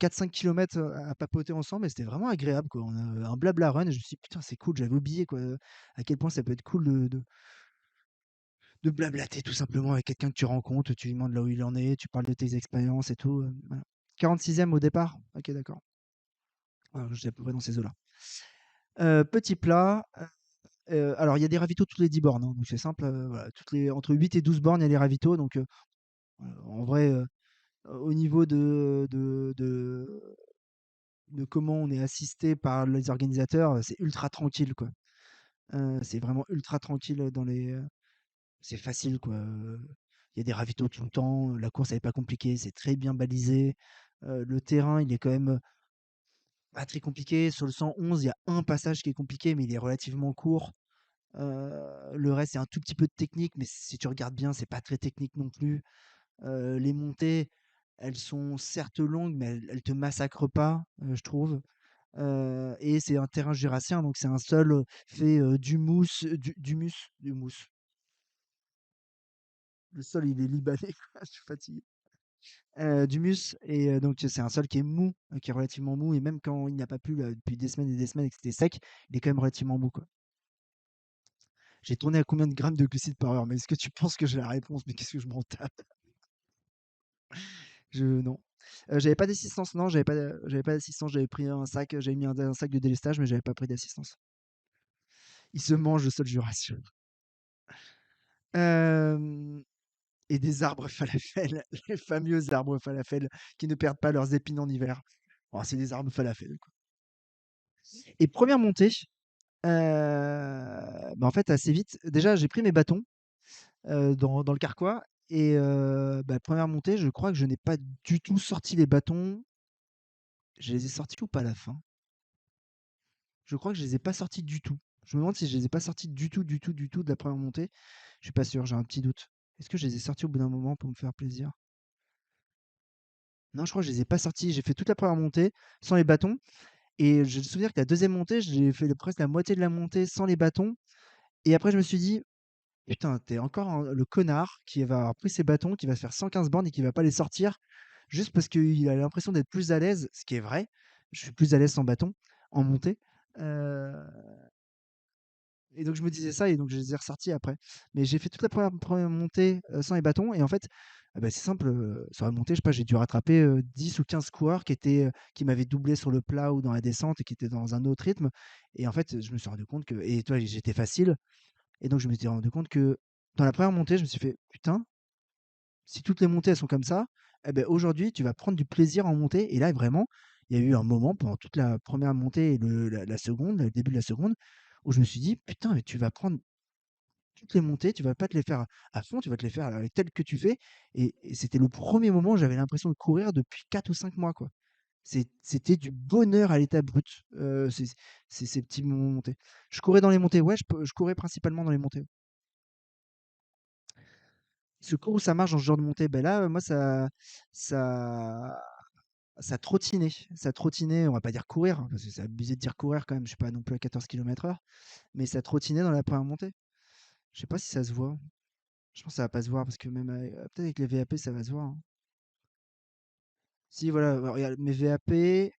4-5 km à papoter ensemble et c'était vraiment agréable, quoi. On a un blabla run et je me suis dit, putain, c'est cool, j'avais oublié, quoi, à quel point ça peut être cool de blablater tout simplement avec quelqu'un que tu rencontres, tu lui demandes là où il en est, tu parles de tes expériences et tout. Voilà. 46e au départ. Ok, d'accord. Voilà, j'étais à peu près dans ces eaux-là. Petit plat. Alors, il y a des ravitaux toutes les 10 bornes, hein, donc c'est simple. Voilà, entre 8 et 12 bornes, il y a les ravitaux. Donc, en vrai, au niveau de comment on est assisté par les organisateurs, c'est ultra tranquille, quoi. C'est vraiment ultra tranquille dans les. c'est facile, quoi. Il y a des ravitaux tout le temps, la course elle est pas compliquée, c'est très bien balisé. Le terrain, il est quand même pas très compliqué. Sur le 111, il y a un passage qui est compliqué, mais il est relativement court. Le reste, c'est un tout petit peu de technique, mais si tu regardes bien, c'est pas très technique non plus. Les montées, elles sont certes longues, mais elles te massacrent pas, je trouve. Et c'est un terrain jurassien, donc c'est un sol fait du mousse. Le sol, il est libanais, je suis fatigué. D'humus et donc c'est un sol qui est mou, qui est relativement mou et même quand il n'y a pas plu là, depuis des semaines et des semaines et que c'était sec, il est quand même relativement mou, quoi. J'ai tourné à combien de grammes de glucides par heure? Mais est-ce que tu penses que j'ai la réponse? Mais qu'est-ce que je m'en tape? Je non. J'avais pas d'assistance, non, j'avais pas d'assistance, j'avais pris un sac, j'avais mis un sac de délestage, mais j'avais pas pris d'assistance. Il se mange le sol jurassien. Hem Et des arbres falafel, les fameux arbres falafel qui ne perdent pas leurs épines en hiver. Oh, c'est des arbres falafel, quoi. Et première montée, bah, en fait, assez vite, déjà, j'ai pris mes bâtons, dans le carquois et bah, 1re montée, je crois que je n'ai pas du tout sorti les bâtons. Je les ai sortis ou pas à la fin? Je crois que je les ai pas sortis du tout. Je me demande si je les ai pas sortis du tout, du tout, du tout de la première montée. Je suis pas sûr, j'ai un petit doute. Est-ce que je les ai sortis au bout d'un moment pour me faire plaisir? Non, je crois que je les ai pas sortis. J'ai fait toute la première montée sans les bâtons et j'ai le souvenir que la deuxième montée, j'ai fait presque la moitié de la montée sans les bâtons et après je me suis dit: «Putain, t'es encore le connard qui va avoir pris ses bâtons, qui va se faire 115 bornes et qui va pas les sortir juste parce qu'il a l'impression d'être plus à l'aise», ce qui est vrai. Je suis plus à l'aise sans bâton en montée, heu et donc je me disais ça et donc je les ai ressortis après. Mais j'ai fait toute la première montée, sans les bâtons et en fait, bah, c'est simple, sur la montée, je sais pas, j'ai dû rattraper, 10 ou 15 coureurs qui m'avaient doublé sur le plat ou dans la descente et qui étaient dans un autre rythme et en fait, je me suis rendu compte que et tu vois, j'étais facile et donc je me suis rendu compte que dans la première montée, je me suis fait: «Putain, si toutes les montées, elles sont comme ça, et beh, aujourd'hui, tu vas prendre du plaisir en montée» et là, vraiment, il y a eu un moment pendant toute la première montée et la seconde, le début de la seconde, où je me suis dit: «Putain, mais tu vas prendre toutes les montées, tu vas pas te les faire à fond, tu vas te les faire, telles que tu fais» et c'était le premier moment où j'avais l'impression de courir depuis 4 ou 5 mois, quoi. C'était du bonheur à l'état brut, ces petits moments de montée. Je courais dans les montées, ouais, je courais principalement dans les montées. Ce cours où ça marche dans ce genre de montée, ben là, moi ça ça trottinait. Ça trottinait, on va pas dire courir, hein, parce que c'est abusé de dire courir quand même, je suis pas non plus à 14 km/h, mais ça trottinait dans la première montée. Je sais pas si ça se voit. Je pense que ça va pas se voir parce que même peut-être avec les VAP ça va se voir, hein. Si voilà, regarde mes VAP,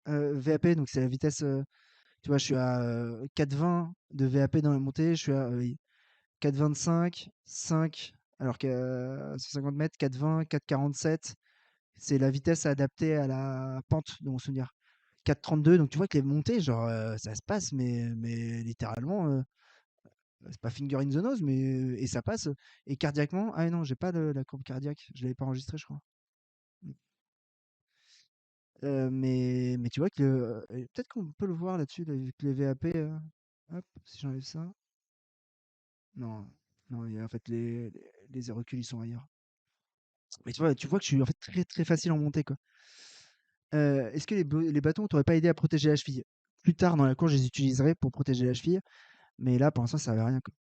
VAP donc c'est la vitesse, tu vois, je suis à, 4,20 de VAP dans la montée, je suis à, oui, 4,25, 5 alors qu'à 150 m, 4,20, 4,47. C'est la vitesse adaptée à la pente de mon souvenir. 4,32 donc tu vois que les montées, genre, ça se passe mais littéralement, c'est pas finger in the nose mais et ça passe, et cardiaquement ah non, j'ai pas la courbe cardiaque, je l'avais pas enregistrée, je crois. Mmh. Mais tu vois que peut-être qu'on peut le voir là-dessus, avec les VAP, hop, si j'enlève ça. Non, non, il y a en fait les reculs, ils sont ailleurs. Mais tu vois que je suis en fait très, très facile en montée, quoi. Est-ce que les bâtons t'auraient pas aidé à protéger la cheville? Plus tard dans la course, je les utiliserai pour protéger la cheville, mais là, pour l'instant, ça servait à rien, quoi.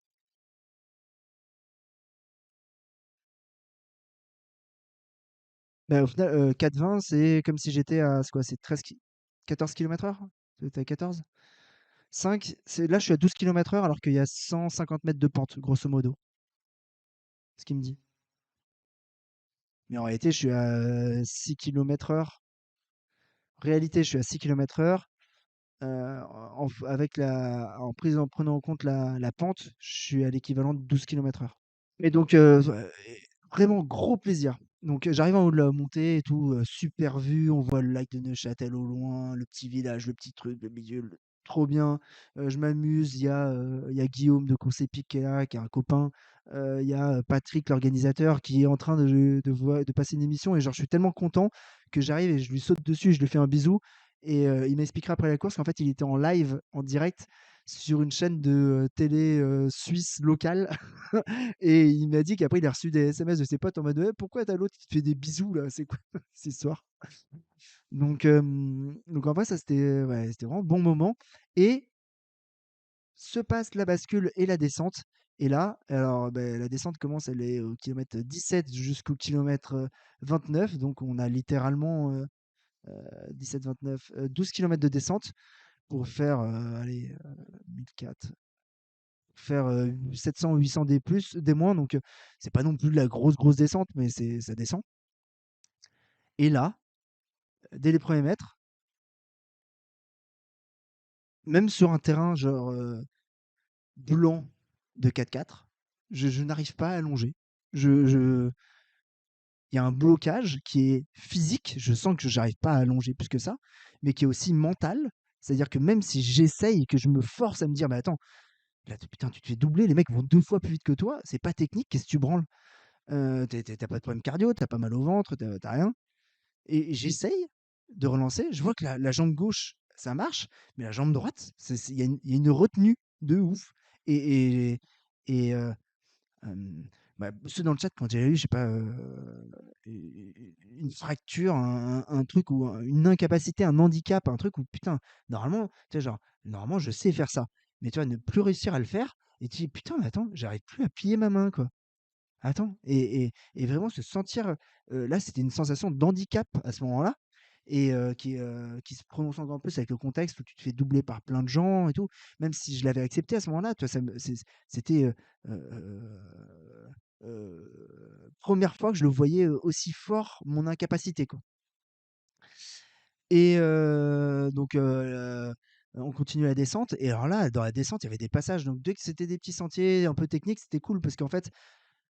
Bah, au final, 4,20, c'est comme si j'étais à c'est quoi? C'est 14 km/h? Tu à 14? 5, c'est là, je suis à 12 km/h alors qu'il y a 150 mètres de pente, grosso modo, ce qu'il me dit. Mais en réalité, je suis à 6 km/h. Réalité, je suis à 6 km/h. En prenant en compte la pente, je suis à l'équivalent de 12 km/h. Et donc, vraiment gros plaisir. Donc, j'arrive en haut de la montée et tout, super vue, on voit le lac de Neuchâtel au loin, le petit village, le petit truc, le milieu, trop bien. Je m'amuse, il y a Guillaume de Course Épique qui est là, qui est un copain. Il y a, Patrick l'organisateur qui est en train de passer une émission et genre je suis tellement content que j'arrive et je lui saute dessus, je lui fais un bisou et il m'expliquera après la course qu'en fait, il était en live, en direct, sur une chaîne de télé suisse locale. Et il m'a dit qu'après, il a reçu des SMS de ses potes en mode «Ouais, pourquoi t'as l'autre qui te fait des bisous là? C'est quoi cette histoire?» Donc en vrai, ça c'était ouais, c'était vraiment bon moment. Et se passe la bascule et la descente. Et là, alors la descente commence, elle est au kilomètre 17 jusqu'au kilomètre 29. Donc on a littéralement 17-29, 12 kilomètres de descente pour faire allez, 1004, faire 700 ou 800 des plus, des moins. Donc c'est pas non plus de la grosse descente, mais ça descend. Et là, dès les premiers mètres, même sur un terrain genre blanc de 4x4, je n'arrive pas à allonger. Je, il y a un blocage qui est physique, je sens que j'arrive pas à allonger plus que ça, mais qui est aussi mental. C'est-à-dire que même si j'essaye, que je me force à me dire, mais attends, là, putain, tu te fais doubler, les mecs vont 2 fois plus vite que toi, c'est pas technique, qu'est-ce que tu branles? T'as pas de problème cardio, t'as pas mal au ventre, t'as rien. Et j'essaye de relancer, je vois que la jambe gauche, ça marche, mais la jambe droite, il y a une retenue de ouf. Et, et, et ceux dans le chat, quand j'ai eu, je sais pas, une fracture, un truc ou une incapacité, un handicap, un truc où putain, normalement, tu sais, genre, normalement, je sais faire ça. Mais tu vois, ne plus réussir à le faire, et tu dis, putain, mais attends, j'arrive plus à plier ma main, quoi. Attends, et vraiment se sentir, là, c'était une sensation d'handicap à ce moment-là, et qui se prononce encore plus avec le contexte où tu te fais doubler par plein de gens et tout. Même si je l'avais accepté à ce moment-là, tu vois, c'était, 1 fois que je le voyais, aussi fort, mon incapacité, quoi. Et on continue la descente, et alors là, dans la descente, il y avait des passages, donc dès que c'était des petits sentiers un peu techniques, c'était cool parce qu'en fait,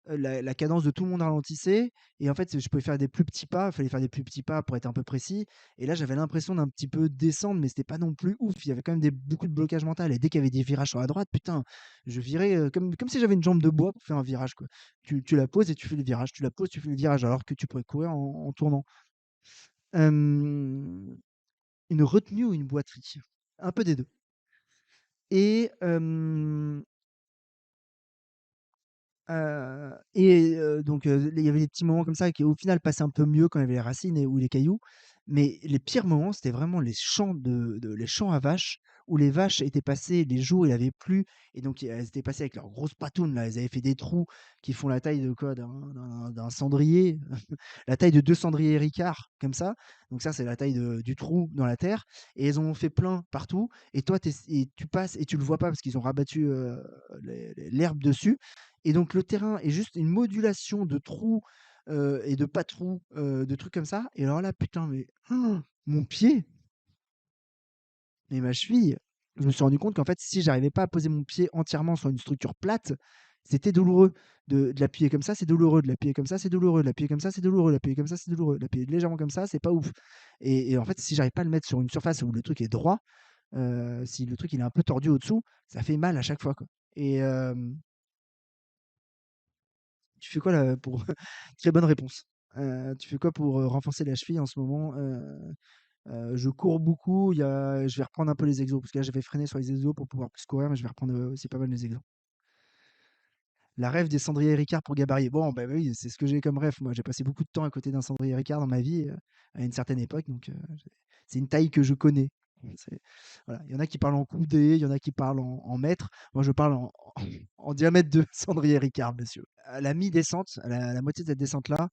la cadence de tout le monde ralentissait, et en fait, je pouvais faire des plus petits pas, il fallait faire des plus petits pas pour être un peu précis. Et là, j'avais l'impression d'un petit peu descendre, mais c'était pas non plus ouf. Il y avait quand même beaucoup de blocage mental, et dès qu'il y avait des virages sur la droite, putain, je virais comme si j'avais une jambe de bois pour faire un virage, quoi. Tu la poses et tu fais le virage, tu la poses, tu fais le virage, alors que tu pourrais courir en tournant. Une retenue ou une boiterie, un peu des deux. Et donc il y avait des petits moments comme ça qui, au final, passaient un peu mieux quand il y avait les racines ou les cailloux. Mais les pires moments, c'était vraiment les champs les champs à vaches, où les vaches étaient passées les jours où il avait plu, et donc elles étaient passées avec leurs grosses patounes là, elles avaient fait des trous qui font la taille de quoi? D'un cendrier, la taille de 2 cendriers Ricard, comme ça. Donc ça, c'est la taille du trou dans la terre, et elles en ont fait plein partout, et toi tu passes et tu le vois pas parce qu'ils ont rabattu, l'herbe dessus, et donc le terrain est juste une modulation de trous, et de pas trous, de trucs comme ça. Et alors là, putain, mais mon pied, mais ma cheville, je me suis rendu compte qu'en fait, si j'arrivais pas à poser mon pied entièrement sur une structure plate, c'était douloureux. De l'appuyer comme ça, c'est douloureux. De l'appuyer comme ça, c'est douloureux. De l'appuyer comme ça, c'est douloureux. De l'appuyer comme ça, c'est douloureux. De l'appuyer légèrement comme ça, c'est pas ouf. Et en fait, si j'arrive pas à le mettre sur une surface où le truc est droit, si le truc il est un peu tordu au-dessous, ça fait mal à chaque fois, quoi. Et tu fais quoi là pour très bonne réponse. Tu fais quoi pour, renforcer la cheville en ce moment? Je cours beaucoup, je vais reprendre un peu les exos parce que là j'avais freiné sur les exos pour pouvoir plus courir, mais je vais reprendre, aussi pas mal les exos. La rêve des cendriers Ricard pour gabarit. Bon, bah, oui, c'est ce que j'ai comme rêve. Moi, j'ai passé beaucoup de temps à côté d'un cendrier Ricard dans ma vie, à une certaine époque, donc c'est une taille que je connais. C'est Voilà, il y en a qui parlent en coudées, il y en a qui parlent en mètres. Moi, je parle en diamètre de cendrier Ricard, monsieur. À la mi-descente, à la moitié de cette descente-là,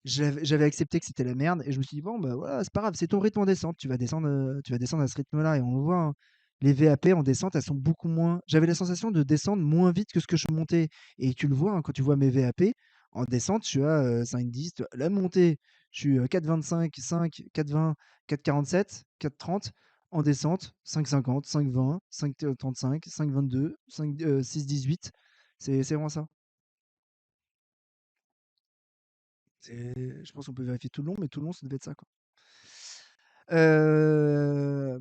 j'avais accepté que c'était la merde, et je me suis dit: «Bon, bah, voilà, c'est pas grave, c'est ton rythme en descente, tu vas descendre à ce rythme-là», et on le voit, hein, les VAP en descente, elles sont beaucoup moins, j'avais la sensation de descendre moins vite que ce que je montais, et tu le vois, hein, quand tu vois mes VAP, en descente, je suis à, 5,10, la montée, je suis, 4,25, 5, 4,20, 4,47, 4,30. En descente, 5,50, 5,20, 5,35, 5,22, 6,18. C'est vraiment ça. Je pense qu'on peut vérifier tout le long, mais tout le long, ça devait être ça, quoi. Hem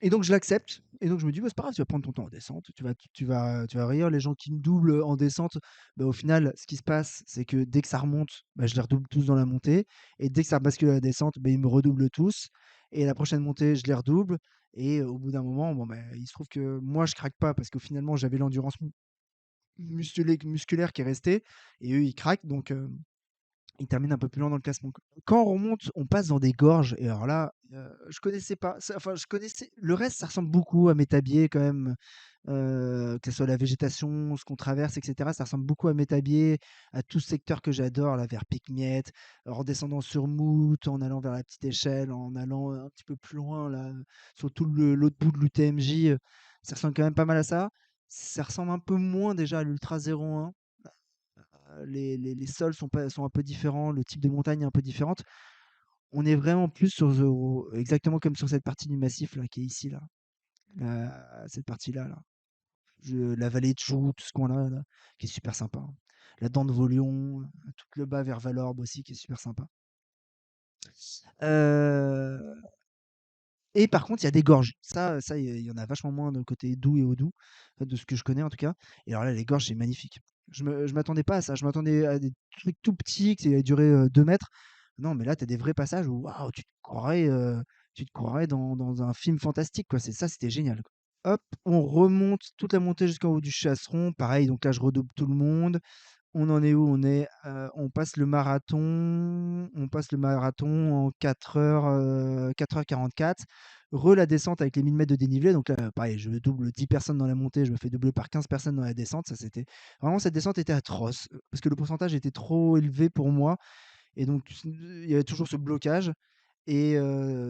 Et donc je l'accepte, et donc je me dis: «Bah, c'est pas grave, tu vas prendre ton temps en descente, tu vas rire les gens qui me doublent en descente». Bah, au final, ce qui se passe, c'est que dès que ça remonte, bah, je les redouble tous dans la montée, et dès que ça bascule à la descente, bah, ils me redoublent tous, et la prochaine montée, je les redouble et au bout d'un moment, bon, ben, il se trouve que moi, je craque pas parce que finalement, j'avais l'endurance musculaire qui est restée et eux, ils craquent donc ils terminent un peu plus loin dans le classement, quoi. Quand on remonte, on passe dans des gorges et alors là, je connaissais pas ça enfin, je connaissais le reste, ça ressemble beaucoup à Métabier quand même, que ce soit la végétation, ce qu'on traverse et cetera, ça ressemble beaucoup à Métabier, à tout ce secteur que j'adore là, vers Picmiette, en redescendant sur Mout, en allant vers la Petite Échelle, en allant un petit peu plus loin là, sur tout l'autre bout de l'UTMJ, ça ressemble quand même pas mal à ça. Ça ressemble un peu moins déjà à l'Ultra 01. Les sols sont un peu différents, le type de montagne est un peu différente. On est vraiment plus exactement comme sur cette partie du massif là, qui est ici là, cette partie-là là. La vallée de Joux, tout ce coin-là, là, qui est super sympa, hein. La dent de Vaulion, tout le bas vers Valorbe aussi, qui est super sympa. Euh, Et par contre, il y a des gorges. Ça, il y en a vachement moins de côté Doubs et Haut-Doubs, de ce que je connais en tout cas. Et alors là, les gorges, c'est magnifique. Je m'attendais pas à ça. Je m'attendais à des trucs tout petits qui allaient durer 2 mètres. Non, mais là, tu as des vrais passages où waouh, tu te croirais dans un film fantastique, quoi. C'est ça, c'était génial, quoi. Hop, on remonte toute la montée jusqu'en haut du Chasseron. Pareil, donc là, je redouble tout le monde. On en est où? On passe le marathon en 4 heures, 4h44. La descente avec les 1000 mètres de dénivelé. Donc là, pareil, je double 10 personnes dans la montée, je me fais doubler par 15 personnes dans la descente. Ça, c'était vraiment, cette descente était atroce parce que le pourcentage était trop élevé pour moi. Et donc, il y avait toujours ce blocage. Et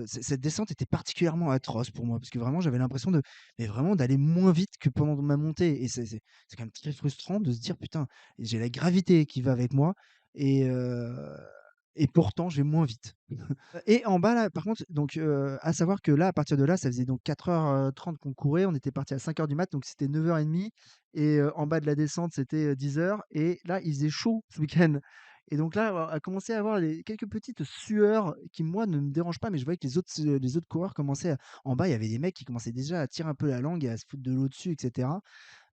cette descente était particulièrement atroce pour moi parce que vraiment, j'avais l'impression mais vraiment d'aller moins vite que pendant ma montée. Et c'est quand même très frustrant de se dire, putain, j'ai la gravité qui va avec moi et, euh, et pourtant, je vais moins vite. Et en bas, là, par contre, donc, à savoir que là, à partir de là, ça faisait donc 4h30 qu'on courait. On était parti à 5h du mat, donc c'était 9h30. Et en bas de la descente, c'était 10h. Et là, il faisait chaud ce week-end. Et donc là, a commencé à avoir quelques petites sueurs qui, moi, ne me dérangent pas. Mais je voyais que les autres coureurs commençaient en bas, il y avait des mecs qui commençaient déjà à tirer un peu la langue et à se foutre de l'eau dessus, etc.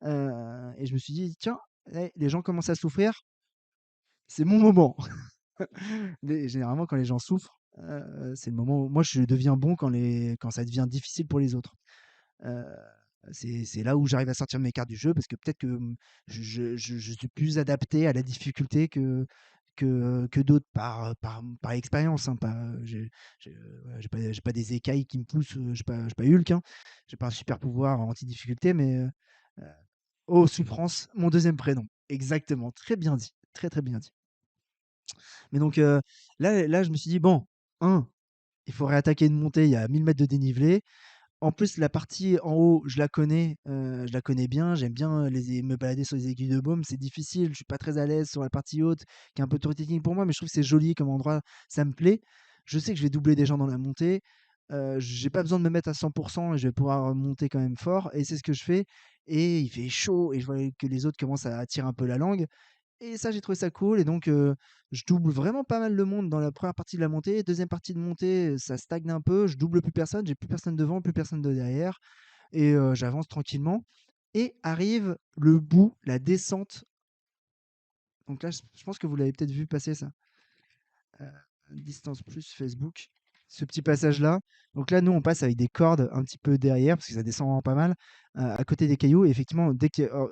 Et je me suis dit, tiens, les gens commencent à souffrir, c'est mon moment. Généralement, quand les gens souffrent, c'est le moment où moi je deviens bon quand ça devient difficile pour les autres. Heu, c'est là où j'arrive à sortir mes cartes du jeu parce que peut-être que, je suis plus adapté à la difficulté que d'autres par expérience, hein, pas, voilà, j'ai pas des écailles qui me poussent, je suis pas Hulk, hein. J'ai pas un super pouvoir anti-difficulté, mais heu, oh souffrance, mon deuxième prénom. Exactement, très bien dit, très, très bien dit. Mais donc là, je me suis dit: «Bon, il faut réattaquer une montée, il y a 1000 mètres de dénivelé. En plus, la partie en haut, je la connais bien, j'aime bien me balader sur les aiguilles de baume. C'est difficile, je suis pas très à l'aise sur la partie haute, qui est un peu trop technique pour moi, mais je trouve que c'est joli comme endroit, ça me plaît. Je sais que je vais doubler des gens dans la montée, j'ai pas besoin de me mettre à 100 et je vais pouvoir monter quand même fort et c'est ce que je fais et il fait chaud et je vois que les autres commencent à tirer un peu la langue et ça, j'ai trouvé ça cool et donc je double vraiment pas mal le monde dans la première partie de la montée. Deuxième partie de montée, ça stagne un peu, je double plus personne, j'ai plus personne devant, plus personne de derrière et j'avance tranquillement et arrive le bout, la descente. Donc là, je pense que vous l'avez peut-être vu passer ça. Heu, Distance plus Facebook, ce petit passage-là. Donc là, nous, on passe avec des cordes un petit peu derrière parce que ça descend vraiment pas mal, à côté des cailloux et effectivement,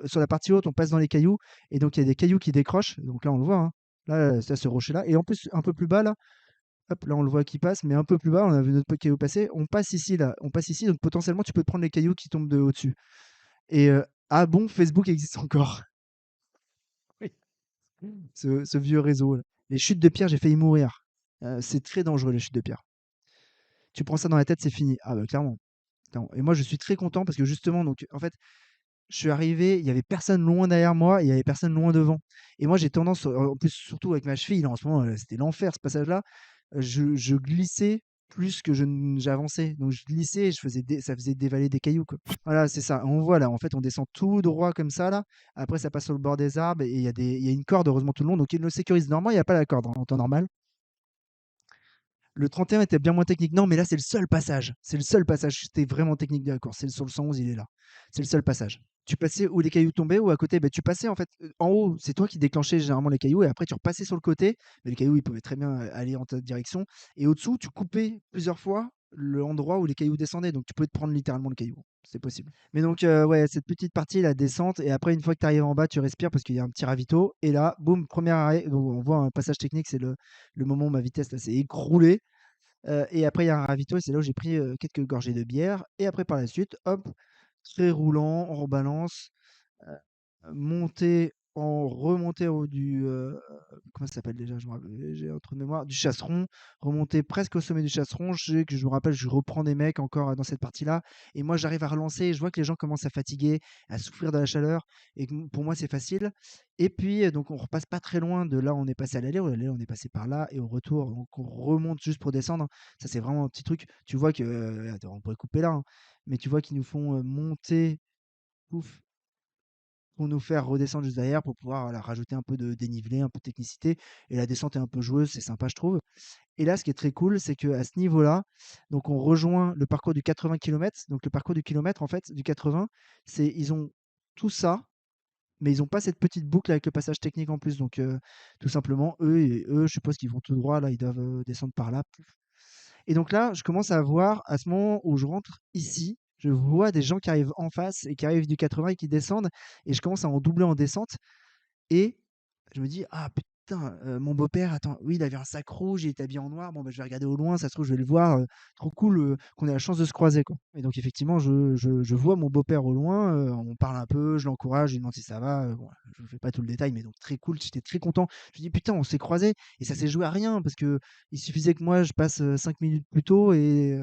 sur la partie haute, on passe dans les cailloux et donc il y a des cailloux qui décrochent. Donc là, on le voit, hein. Là, c'est ce rocher-là et en plus, un peu plus bas là, hop, là, on le voit qui passe, mais un peu plus bas, on a vu notre caillou passer. On passe ici là, on passe ici, donc potentiellement, tu peux te prendre les cailloux qui tombent de au-dessus et ah bon, Facebook existe encore? Oui. Ce vieux réseau là. Les chutes de pierre, j'ai failli mourir. C'est très dangereux les chutes de pierre. Tu prends ça dans la tête, c'est fini. Ah bah clairement, clairement. Et moi, je suis très content parce que justement, donc en fait, je suis arrivé, il y avait personne loin derrière moi, et il y avait personne loin devant. Et moi, j'ai tendance, en plus, surtout avec ma cheville, là, en ce moment, c'était l'enfer ce passage-là. Je glissais plus que j'avançais. Donc je glissais et ça faisait dévaler des cailloux, quoi. Voilà, c'est ça. On voit là, en fait, on descend tout droit comme ça là. Après, ça passe sur le bord des arbres et il y a une corde, heureusement tout le long. Donc il le sécurise. Normalement, il n'y a pas la corde en temps normal. Le 31 était bien moins technique. Non, mais là, c'est le seul passage. C'est le seul passage. C'était vraiment technique de la course. C'est sur le 111, il est là. C'est le seul passage. Tu passais où les cailloux tombaient ou à côté, tu passais en fait en haut. C'est toi qui déclenchais généralement les cailloux et après tu repassais sur le côté. Mais les cailloux, ils pouvaient très bien aller en ta direction. Et au-dessous, tu coupais plusieurs fois l'endroit où les cailloux descendaient, donc tu pouvais te prendre littéralement le caillou, c'est possible. Mais donc ouais, cette petite partie, la descente et après une fois que tu arrives en bas, tu respires parce qu'il y a un petit ravito et là, boum, 1er arrêt, donc on voit un passage technique, c'est le moment où ma vitesse là s'est écroulée, et après il y a un ravito et c'est là où j'ai pris, quelques gorgées de bière et après par la suite, hop, très roulant, on rebalance, monter en remonter au du, comment ça s'appelle déjà? Je me rappelle j'ai un trou de mémoire. Du Chasseron, remonter presque au sommet du Chasseron. Je sais que je me rappelle, je reprends des mecs encore dans cette partie-là et moi j'arrive à relancer et je vois que les gens commencent à fatiguer, à souffrir de la chaleur et que pour moi c'est facile et puis, donc on repasse pas très loin de là où on est passé à l'aller. Au aller, on est passé par là et au retour, donc on remonte juste pour descendre. Ça, c'est vraiment un petit truc. Tu vois que, attends, on pourrait couper là, hein, mais tu vois qu'ils nous font, monter, pouf, pour nous faire redescendre juste derrière pour pouvoir, voilà, rajouter un peu de dénivelé, un peu de technicité et la descente est un peu joueuse, c'est sympa je trouve et là ce qui est très cool, c'est qu'à ce niveau-là, donc on rejoint le parcours du 80 kilomètres. Donc le parcours du kilomètre en fait, du 80, c'est ils ont tout ça, mais ils ont pas cette petite boucle avec le passage technique en plus donc tout simplement eux, je suppose qu'ils vont tout droit là, ils doivent, descendre par là, pouf et donc là, je commence à voir à ce moment où je rentre ici, je vois des gens qui arrivent en face et qui arrivent du 80 et qui descendent et je commence à en doubler en descente et je me dis: «Ah putain, mon beau-père, attends, oui, il avait un sac rouge, il était habillé en noir. Bon, bah, je vais regarder au loin, ça se trouve, je vais le voir, trop cool, qu'on ait la chance de se croiser, quoi» et donc effectivement, je vois mon beau-père au loin, on parle un peu, je l'encourage, je lui demande si ça va, bon, je ne fais pas tout le détail, mais donc très cool, j'étais très content. Je me dis: «Putain, on s'est croisés et ça s'est joué à rien parce que il suffisait que moi je passe, 5 minutes plus tôt et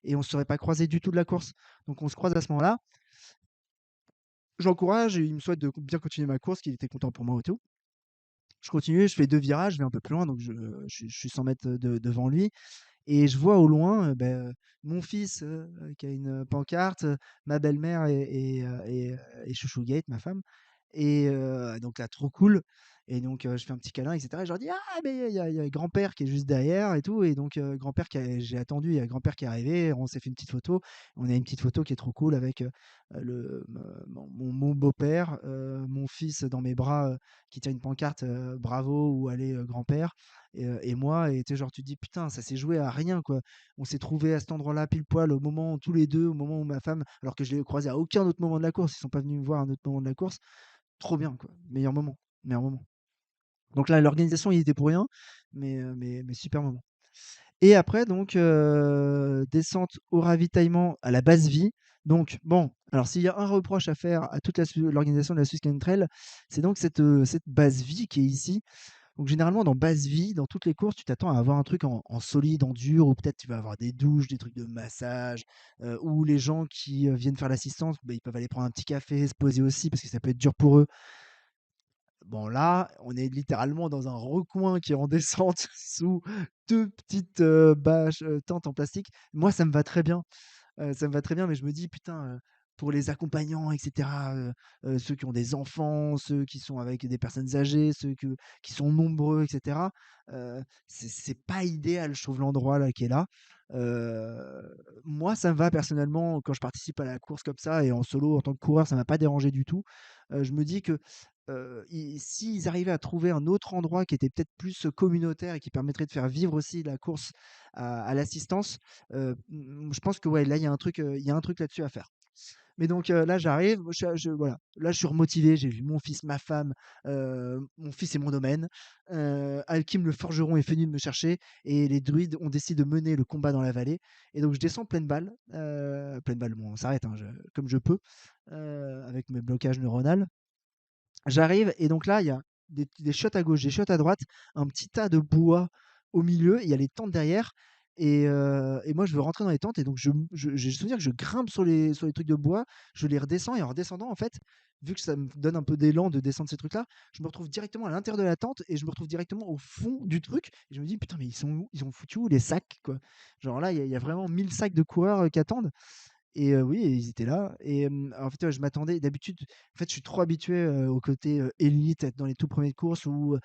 on se serait pas croisés du tout de la course». Donc on se croise à ce moment-là. Je l'encourage et il me souhaite de bien continuer ma course, qu'il était content pour moi et tout. Je continue, je fais 2 virages, je vais un peu plus loin, donc je suis 100 mètres devant lui et je vois au loin, mon fils, qui a une pancarte, ma belle-mère et Chouchou Gate, ma femme et donc là, trop cool et donc je fais un petit câlin et cetera et je leur dis: «Ah mais il y a grand-père qui est juste derrière et tout» et donc grand-père qui a j'ai attendu, il y a grand-père qui est arrivé, on s'est fait une petite photo. On a une petite photo qui est trop cool avec, le me mon beau-père, mon fils dans mes bras, qui tient une pancarte, «Bravo» ou «Allez, grand-père» et moi et tu sais, genre, tu te dis: «Putain, ça s'est joué à rien, quoi». On s'est trouvés à cet endroit-là pile poil au moment où tous les 2, au moment où ma femme alors que je l'ai croisé à aucun autre moment de la course, ils sont pas venus me voir à un autre moment de la course. Trop bien, quoi. Meilleur moment, meilleur moment. Donc là, l'organisation y était pour rien, mais super moment. Et après donc descente au ravitaillement à la base vie. Donc bon, alors s'il y a un reproche à faire à toute l'organisation de la Swiss Climb Trail, c'est donc cette base vie qui est ici. Donc généralement dans base vie, dans toutes les courses, tu t'attends à avoir un truc en solide, en dur, ou peut-être tu vas avoir des douches, des trucs de massage, ou les gens qui viennent faire l'assistance, bah, ils peuvent aller prendre un petit café, se poser aussi parce que ça peut être dur pour eux. Bon là, on est littéralement dans un recoin qui est en descente sous 2 petites, bâches, tentes en plastique. Moi, ça me va très bien. Ça me va très bien, mais je me dis: «Putain, pour les accompagnants et cetera, ceux qui ont des enfants, ceux qui sont avec des personnes âgées, qui sont nombreux et cetera», c'est pas idéal, je trouve l'endroit là qui est là. Moi, ça me va personnellement quand je participe à la course comme ça et en solo en tant que coureur, ça m'a pas dérangé du tout. Je me dis que, i s'ils arrivaient à trouver un autre endroit qui était peut-être plus, communautaire et qui permettrait de faire vivre aussi la course à l'assistance, je pense que ouais, là, il y a un truc là-dessus à faire. Mais donc là, j'arrive, voilà, là, je suis remotivé, j'ai vu mon fils, ma femme, mon fils, c'est mon domaine. Alkim le forgeron est venu me chercher et les druides ont décidé de mener le combat dans la vallée et donc je descends pleine balle, bon, on s'arrête, hein, je comme je peux, avec mes blocages neuronal. J'arrive et donc là, il y a des chiottes à gauche, des chiottes à droite, un petit tas de bois au milieu, il y a les tentes derrière et moi je veux rentrer dans les tentes et donc j'ai le souvenir que je grimpe sur les trucs de bois, je les redescends et en redescendant en fait, vu que ça me donne un peu d'élan de descendre ces trucs-là, je me retrouve directement à l'intérieur de la tente et je me retrouve directement au fond du truc et je me dis: «Putain mais ils sont où? Ils ont foutu où les sacs, quoi?» Genre là, il y a vraiment 1000 sacs de coureurs, qui attendent et oui, ils étaient là et en fait, ouais, je m'attendais d'habitude en fait, je suis trop habitué, au côté, élite, être dans les tout premiers de course où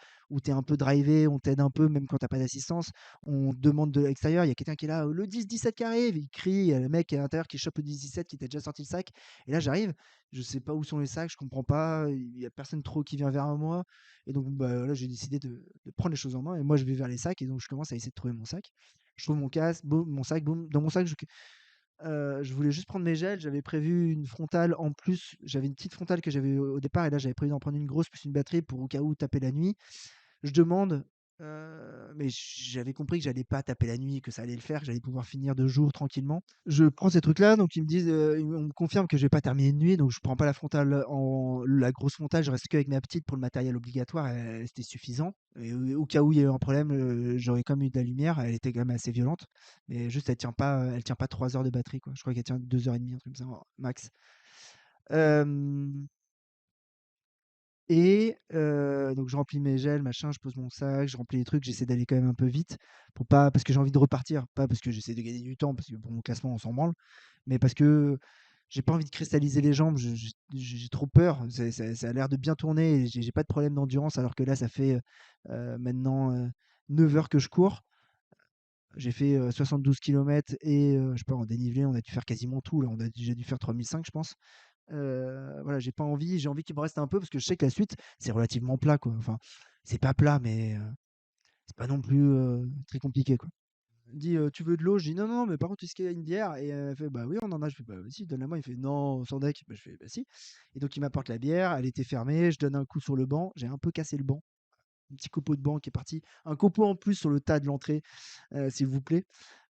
tu es un peu drivé, on t'aide un peu même quand tu as pas d'assistance. On te demande de l'extérieur, il y a quelqu'un qui est là: «Le 10-17 qui arrive!» Il crie, il y a le mec qui est à l'intérieur qui chope le 10-17 qui t'a déjà sorti le sac et là, j'arrive, je sais pas où sont les sacs, je comprends pas, il y a personne trop qui vient vers moi et donc bah, là, j'ai décidé de prendre les choses en main et moi, je vais vers les sacs et donc je commence à essayer de trouver mon sac. Je trouve mon casque, boum, mon sac, boum. Dans mon sac, je voulais juste prendre mes gels. J'avais prévu une frontale en plus. J'avais une petite frontale que j'avais au départ et là, j'avais prévu d'en prendre une grosse plus une batterie pour au cas où taper la nuit. Je demande, mais j'avais compris que j'allais pas taper la nuit, que ça allait le faire, que j'allais pouvoir finir de jour tranquillement. Je prends ces trucs-là, donc ils me disent, on me confirme que je vais pas terminer de nuit, donc je prends pas la frontale en la grosse frontale, je reste qu'avec ma petite pour le matériel obligatoire, c'était suffisant. Et au cas où il y a eu un problème, j'aurais quand même eu de la lumière, elle était quand même assez violente, mais juste elle tient pas 3 heures de batterie, quoi. Je crois qu'elle tient 2 heures et demie, un truc comme ça, max. Hem Et donc je remplis mes gels, machin, je pose mon sac, je remplis les trucs, j'essaie d'aller quand même un peu vite pour pas parce que j'ai envie de repartir, pas parce que j'essaie de gagner du temps, parce que pour mon classement, on s'en branle, mais parce que j'ai pas envie de cristalliser les jambes, j'ai trop peur. Ça a l'air de bien tourner et j'ai pas de problème d'endurance alors que là, ça fait, maintenant, 9 heures que je cours. J'ai fait, 72 kilomètres et je sais pas, en dénivelé, on a dû faire quasiment tout là, j'ai dû faire 3 500 je pense. Voilà, j'ai envie qu'il me reste un peu parce que je sais que la suite, c'est relativement plat, quoi. Enfin, c'est pas plat, mais c'est pas non plus très compliqué, quoi. Elle dit tu veux de l'eau? Je dis non, non, mais par contre, est-ce qu'il y a une bière? Et elle fait bah oui, on en a. Je fais bah vas-y, donne-la-moi. Il fait non, sans deck. Bah, je fais bah si. Et donc, il m'apporte la bière, elle était fermée. Je donne un coup sur le banc. J'ai un peu cassé le banc. Un petit copeau de banc qui est parti. Un copeau en plus sur le tas de l'entrée, s'il vous plaît.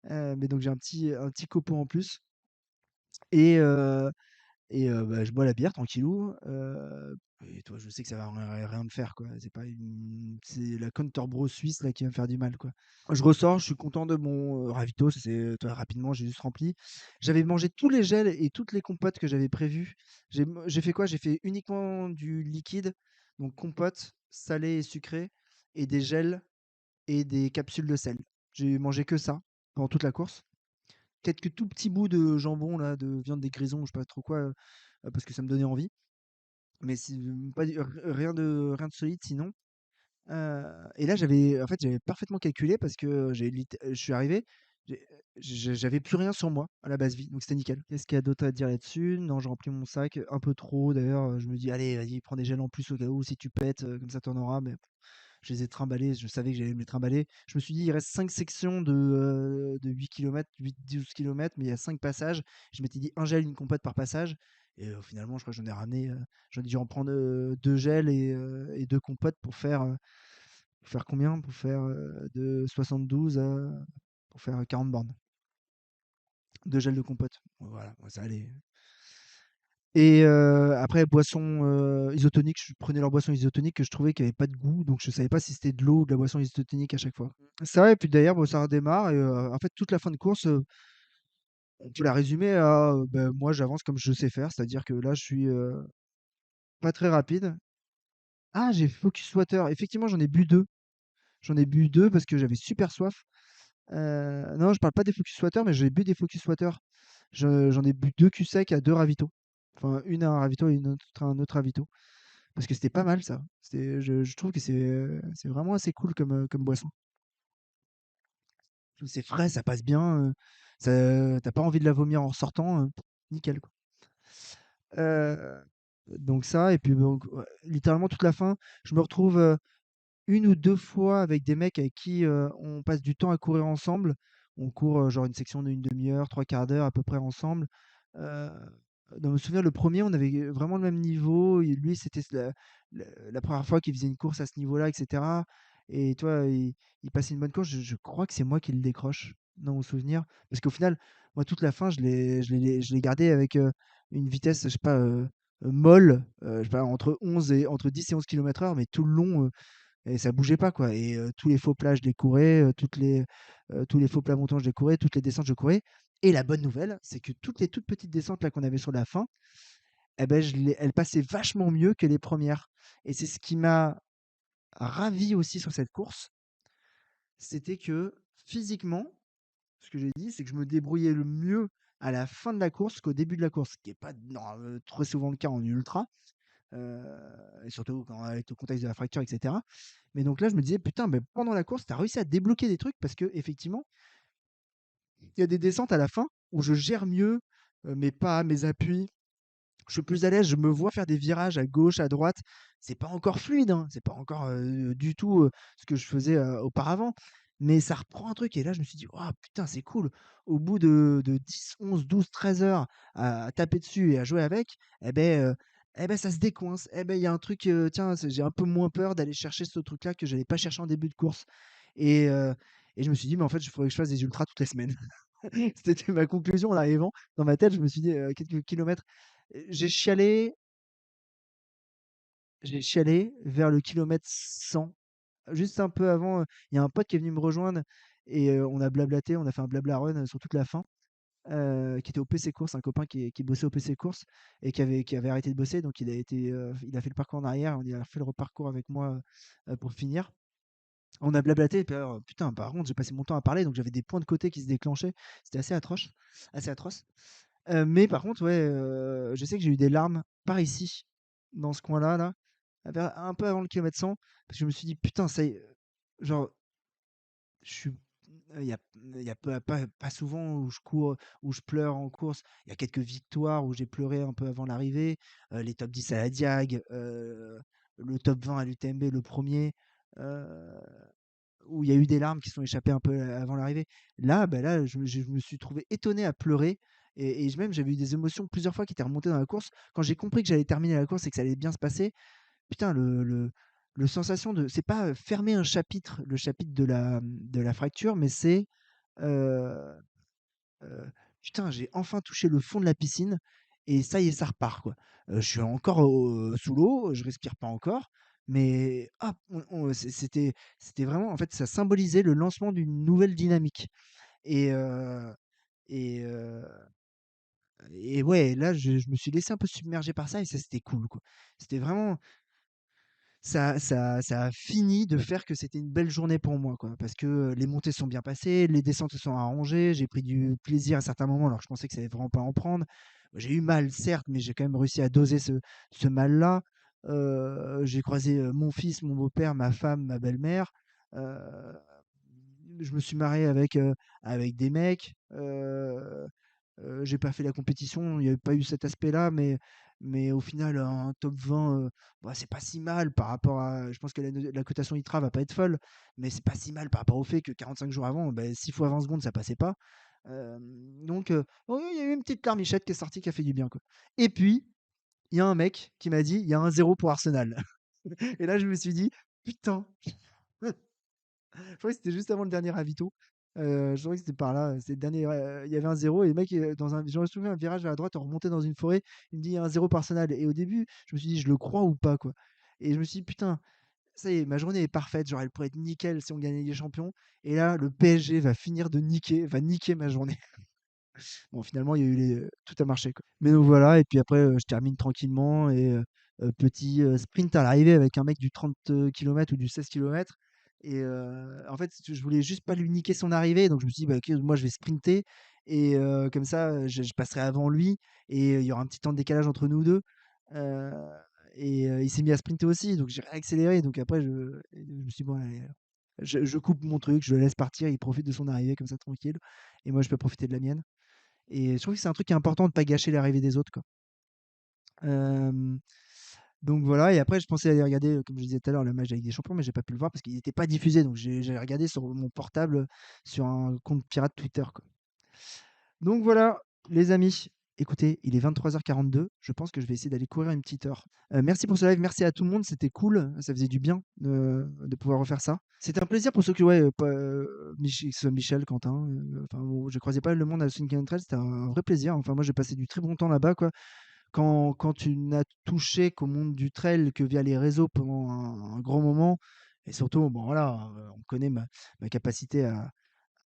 Mais donc, j'ai un petit copeau en plus. Et, bah, je bois la bière tranquillou, et toi, je sais que ça va rien me faire, quoi. C'est la Counter Bro suisse, là, qui va me faire du mal, quoi. Je ressors, je suis content de mon, ravito, ça s'est toi, rapidement, j'ai juste rempli. J'avais mangé tous les gels et toutes les compotes que j'avais prévues. J'ai fait quoi? J'ai fait uniquement du liquide, donc compote, salée et sucrée et des gels et des capsules de sel. J'ai mangé que ça pendant toute la course. Quelques tout petits bouts de jambon, là, de viande des grisons, je sais pas trop quoi, parce que ça me donnait envie. Mais c'est pas du rien de solide sinon. Et là, j'avais parfaitement calculé parce que je suis arrivé, j'avais plus rien sur moi à la base vie, donc c'était nickel. Qu'est-ce qu'il y a d'autre à dire là-dessus? Non, j'ai rempli mon sac, un peu trop d'ailleurs, je me dis: «Allez, vas-y, prends des gels en plus au cas où si tu pètes, comme ça tu en auras», mais je les ai trimballés, je savais que j'allais me les trimballer. Je me suis dit: «Il reste 5 sections de 8 kilomètres, 8-12 kilomètres, mais il y a 5 passages». Je m'étais dit: «Un gel, une compote par passage» et finalement, je crois que j'en ai dû en prendre, 2 gels et 2 compotes pour faire combien? Pour faire, de 72 à pour faire 40 bornes. 2 gels de compote. Voilà, ouais, ça allait. Et après boisson, isotonique, je prenais leur boisson isotonique que je trouvais qu'il y avait pas de goût, donc je savais pas si c'était de l'eau ou de la boisson isotonique à chaque fois. Ça et puis d'ailleurs, bon, ça redémarre et en fait toute la fin de course, on peut la résumer à, bah, moi j'avance comme je sais faire, c'est-à-dire que là je suis, pas très rapide. Ah, j'ai Focus Water, effectivement j'en ai bu 2. J'en ai bu 2 parce que j'avais super soif. Non, je parle pas des Focus Water, mais j'ai bu des Focus Water. J'en ai bu 2 cul sec à 2 ravitaux. Enfin, une à un ravito et une autre à un autre ravito. Parce que c'était pas mal ça. Je trouve que c'est vraiment assez cool comme boisson. C'est frais, ça passe bien. T'as pas envie de la vomir en ressortant. Nickel, quoi. Euh, donc ça, et puis donc, ouais, littéralement toute la fin, je me retrouve une ou deux fois avec des mecs avec qui on passe du temps à courir ensemble. On court genre une section d'une demi-heure, trois quarts d'heure à peu près ensemble. Euh, dans mes souvenirs, le premier, on avait vraiment le même niveau. Et lui, c'était la première fois qu'il faisait une course à ce niveau-là, etc. Et toi, il passait une bonne course. Je crois que c'est moi qui le décroche dans mon souvenir. Parce qu'au final, moi, toute la fin, je l'ai gardé avec une vitesse, je sais pas, molle, je sais pas, entre 10 et 11 km/h, mais tout le long, et ça bougeait pas, quoi. Et tous les faux plats, je les courais, tous les faux plats montants, je les courais, toutes les descentes, je courais. Et la bonne nouvelle, c'est que toutes les toutes petites descentes là qu'on avait sur la fin, eh ben, elles passaient vachement mieux que les premières. Et c'est ce qui m'a ravi aussi sur cette course, c'était que physiquement, ce que j'ai dit, c'est que je me débrouillais le mieux à la fin de la course qu'au début de la course, ce qui n'est pas très souvent le cas en ultra, et surtout avec le contexte de la fracture, etc. Mais donc là, je me disais, putain, mais pendant la course, tu as réussi à débloquer des trucs parce que effectivement, il y a des descentes à la fin où je gère mieux mes pas, mes appuis. Je suis plus à l'aise, je me vois faire des virages à gauche, à droite. C'est pas encore fluide, hein, c'est pas encore du tout ce que je faisais auparavant. mais ça reprend un truc et là, je me suis dit: «Oh putain, c'est cool». Au bout de 10, 11, 12, 13 heures à taper dessus et à jouer avec, et beh, ça se décoince. Et beh, il y a un truc, tiens, j'ai un peu moins peur d'aller chercher ce truc-là que j'allais pas chercher en début de course et heu et je me suis dit: «Mais en fait, il faudrait que je fasse des ultras toutes les semaines». C'était ma conclusion en arrivant. Dans ma tête, je me suis dit, quelques kilomètres. J'ai chialé j'ai chialé vers le kilomètre 100. Juste un peu avant, il y a un pote qui est venu me rejoindre et on a blablaté, on a fait un blabla run, sur toute la fin, qui était au PC Course, un copain qui bossait au PC Course et qui avait arrêté de bosser, donc il a fait le parcours en arrière, il a fait le reparcours avec moi, pour finir. On a blablaté et puis alors, putain, par contre, j'ai passé mon temps à parler, donc j'avais des points de côté qui se déclenchaient. C'était assez atroce. Mais par contre, ouais, je sais que j'ai eu des larmes par ici, dans ce coin-là, là, vers un peu avant le kilomètre 100, parce que je me suis dit: «Putain, ça y est», genre, je suis il y a pas souvent où je cours, où je pleure en course. Il y a quelques victoires où j'ai pleuré un peu avant l'arrivée, les top 10 à la Diag, le top 20 à l'UTMB, le premier er où il y a eu des larmes qui sont échappées un peu avant l'arrivée. Là, bah, là, je me suis trouvé étonné à pleurer et même j'avais eu des émotions plusieurs fois qui étaient remontées dans la course. Quand j'ai compris que j'allais terminer la course et que ça allait bien se passer, putain, le sensation de c'est pas, fermer un chapitre, le chapitre de la fracture, mais c'est, heu heu, putain, j'ai enfin touché le fond de la piscine et ça y est, ça repart, quoi. Je suis encore sous l'eau, je respire pas encore, mais hop, c'était vraiment en fait, ça symbolisait le lancement d'une nouvelle dynamique et heu et heu et ouais, là, je me suis laissé un peu submerger par ça et ça, c'était cool, quoi. C'était vraiment ça a fini de faire que c'était une belle journée pour moi, quoi. Parce que, les montées sont bien passées, les descentes se sont arrangées, j'ai pris du plaisir à certains moments, alors que je pensais que ça allait vraiment pas en prendre. J'ai eu mal certes, mais j'ai quand même réussi à doser ce mal-là. J'ai croisé, mon fils, mon beau-père, ma femme, ma belle-mère. Heu, je me suis marré avec des mecs. J'ai pas fait la compétition, il y avait pas eu cet aspect-là, mais au final, un top 20, bah, c'est pas si mal par rapport à je pense que la cotation ITRA va pas être folle, mais c'est pas si mal par rapport au fait que 45 jours avant, bah, 6 fois 20 secondes, ça passait pas. Donc oui, il y a eu une petite larmichette qui est sortie qui a fait du bien, quoi. Et puis, il y a un mec qui m'a dit: «Il y a un 0 pour Arsenal». Et là, je me suis dit: «Putain!» Je crois que c'était juste avant le dernier ravito. Je crois que c'était par là, c'était le dernier, il y avait un zéro et le mec, dans un j'aurais soulevé un virage vers la droite, on remontait dans une forêt, il me dit: «Il y a un 0 par Arsenal» et au début, je me suis dit: «Je le crois ou pas, quoi?» Et je me suis dit: «Putain, ça y est, ma journée est parfaite, genre elle pourrait être nickel si on gagnait les champions et là, le PSG va niquer ma journée». Bon, finalement, il y a eu tout a marché, quoi. Mais donc voilà, et puis après, je termine tranquillement et petit, sprint à l'arrivée avec un mec du 30 kilomètres ou du 16 kilomètres et en fait, je voulais juste pas lui niquer son arrivée, donc je me suis dit: «Bah, OK, moi je vais sprinter et comme ça, je passerai avant lui et il y aura un petit temps de décalage entre nous 2». Heu il s'est mis à sprinter aussi, donc j'ai réaccéléré, donc après je me suis dit: «Bon allez, je coupe mon truc, je le laisse partir, il profite de son arrivée comme ça tranquille et moi je peux profiter de la mienne». Et je trouve que c'est un truc qui est important de pas gâcher l'arrivée des autres, quoi. Hem, donc voilà, et après je pensais aller regarder, comme je disais tout à l'heure, le match de la Ligue des Champions, mais j'ai pas pu le voir parce qu'il était pas diffusé, donc j'ai regardé sur mon portable, sur un compte pirate Twitter, quoi. Donc voilà, les amis, écoutez, il est 23h42, je pense que je vais essayer d'aller courir une petite heure. Merci pour ce live, merci à tout le monde, c'était cool, ça faisait du bien de pouvoir refaire ça. C'était un plaisir pour ceux qui ouais, pas, que ce soit Michel, Quentin, enfin bon, j'ai croisé pas mal de monde à Swing Trail, c'était un vrai plaisir. Enfin moi j'ai passé du très bon temps là-bas, quoi. Quand tu n'as touché qu'au monde du trail que via les réseaux pendant un grand moment et surtout, bon voilà, on connaît ma capacité à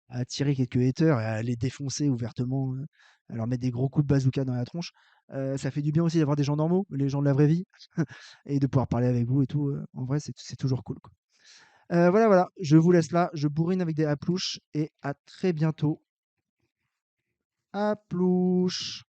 attirer quelques haters et à les défoncer ouvertement, à leur mettre des gros coups de bazooka dans la tronche. Ça fait du bien aussi d'avoir des gens normaux, les gens de la vraie vie et de pouvoir parler avec vous et tout, en vrai c'est toujours cool, quoi. Voilà, voilà, je vous laisse là, je bourrine avec des aplouches et à très bientôt. Aplouches.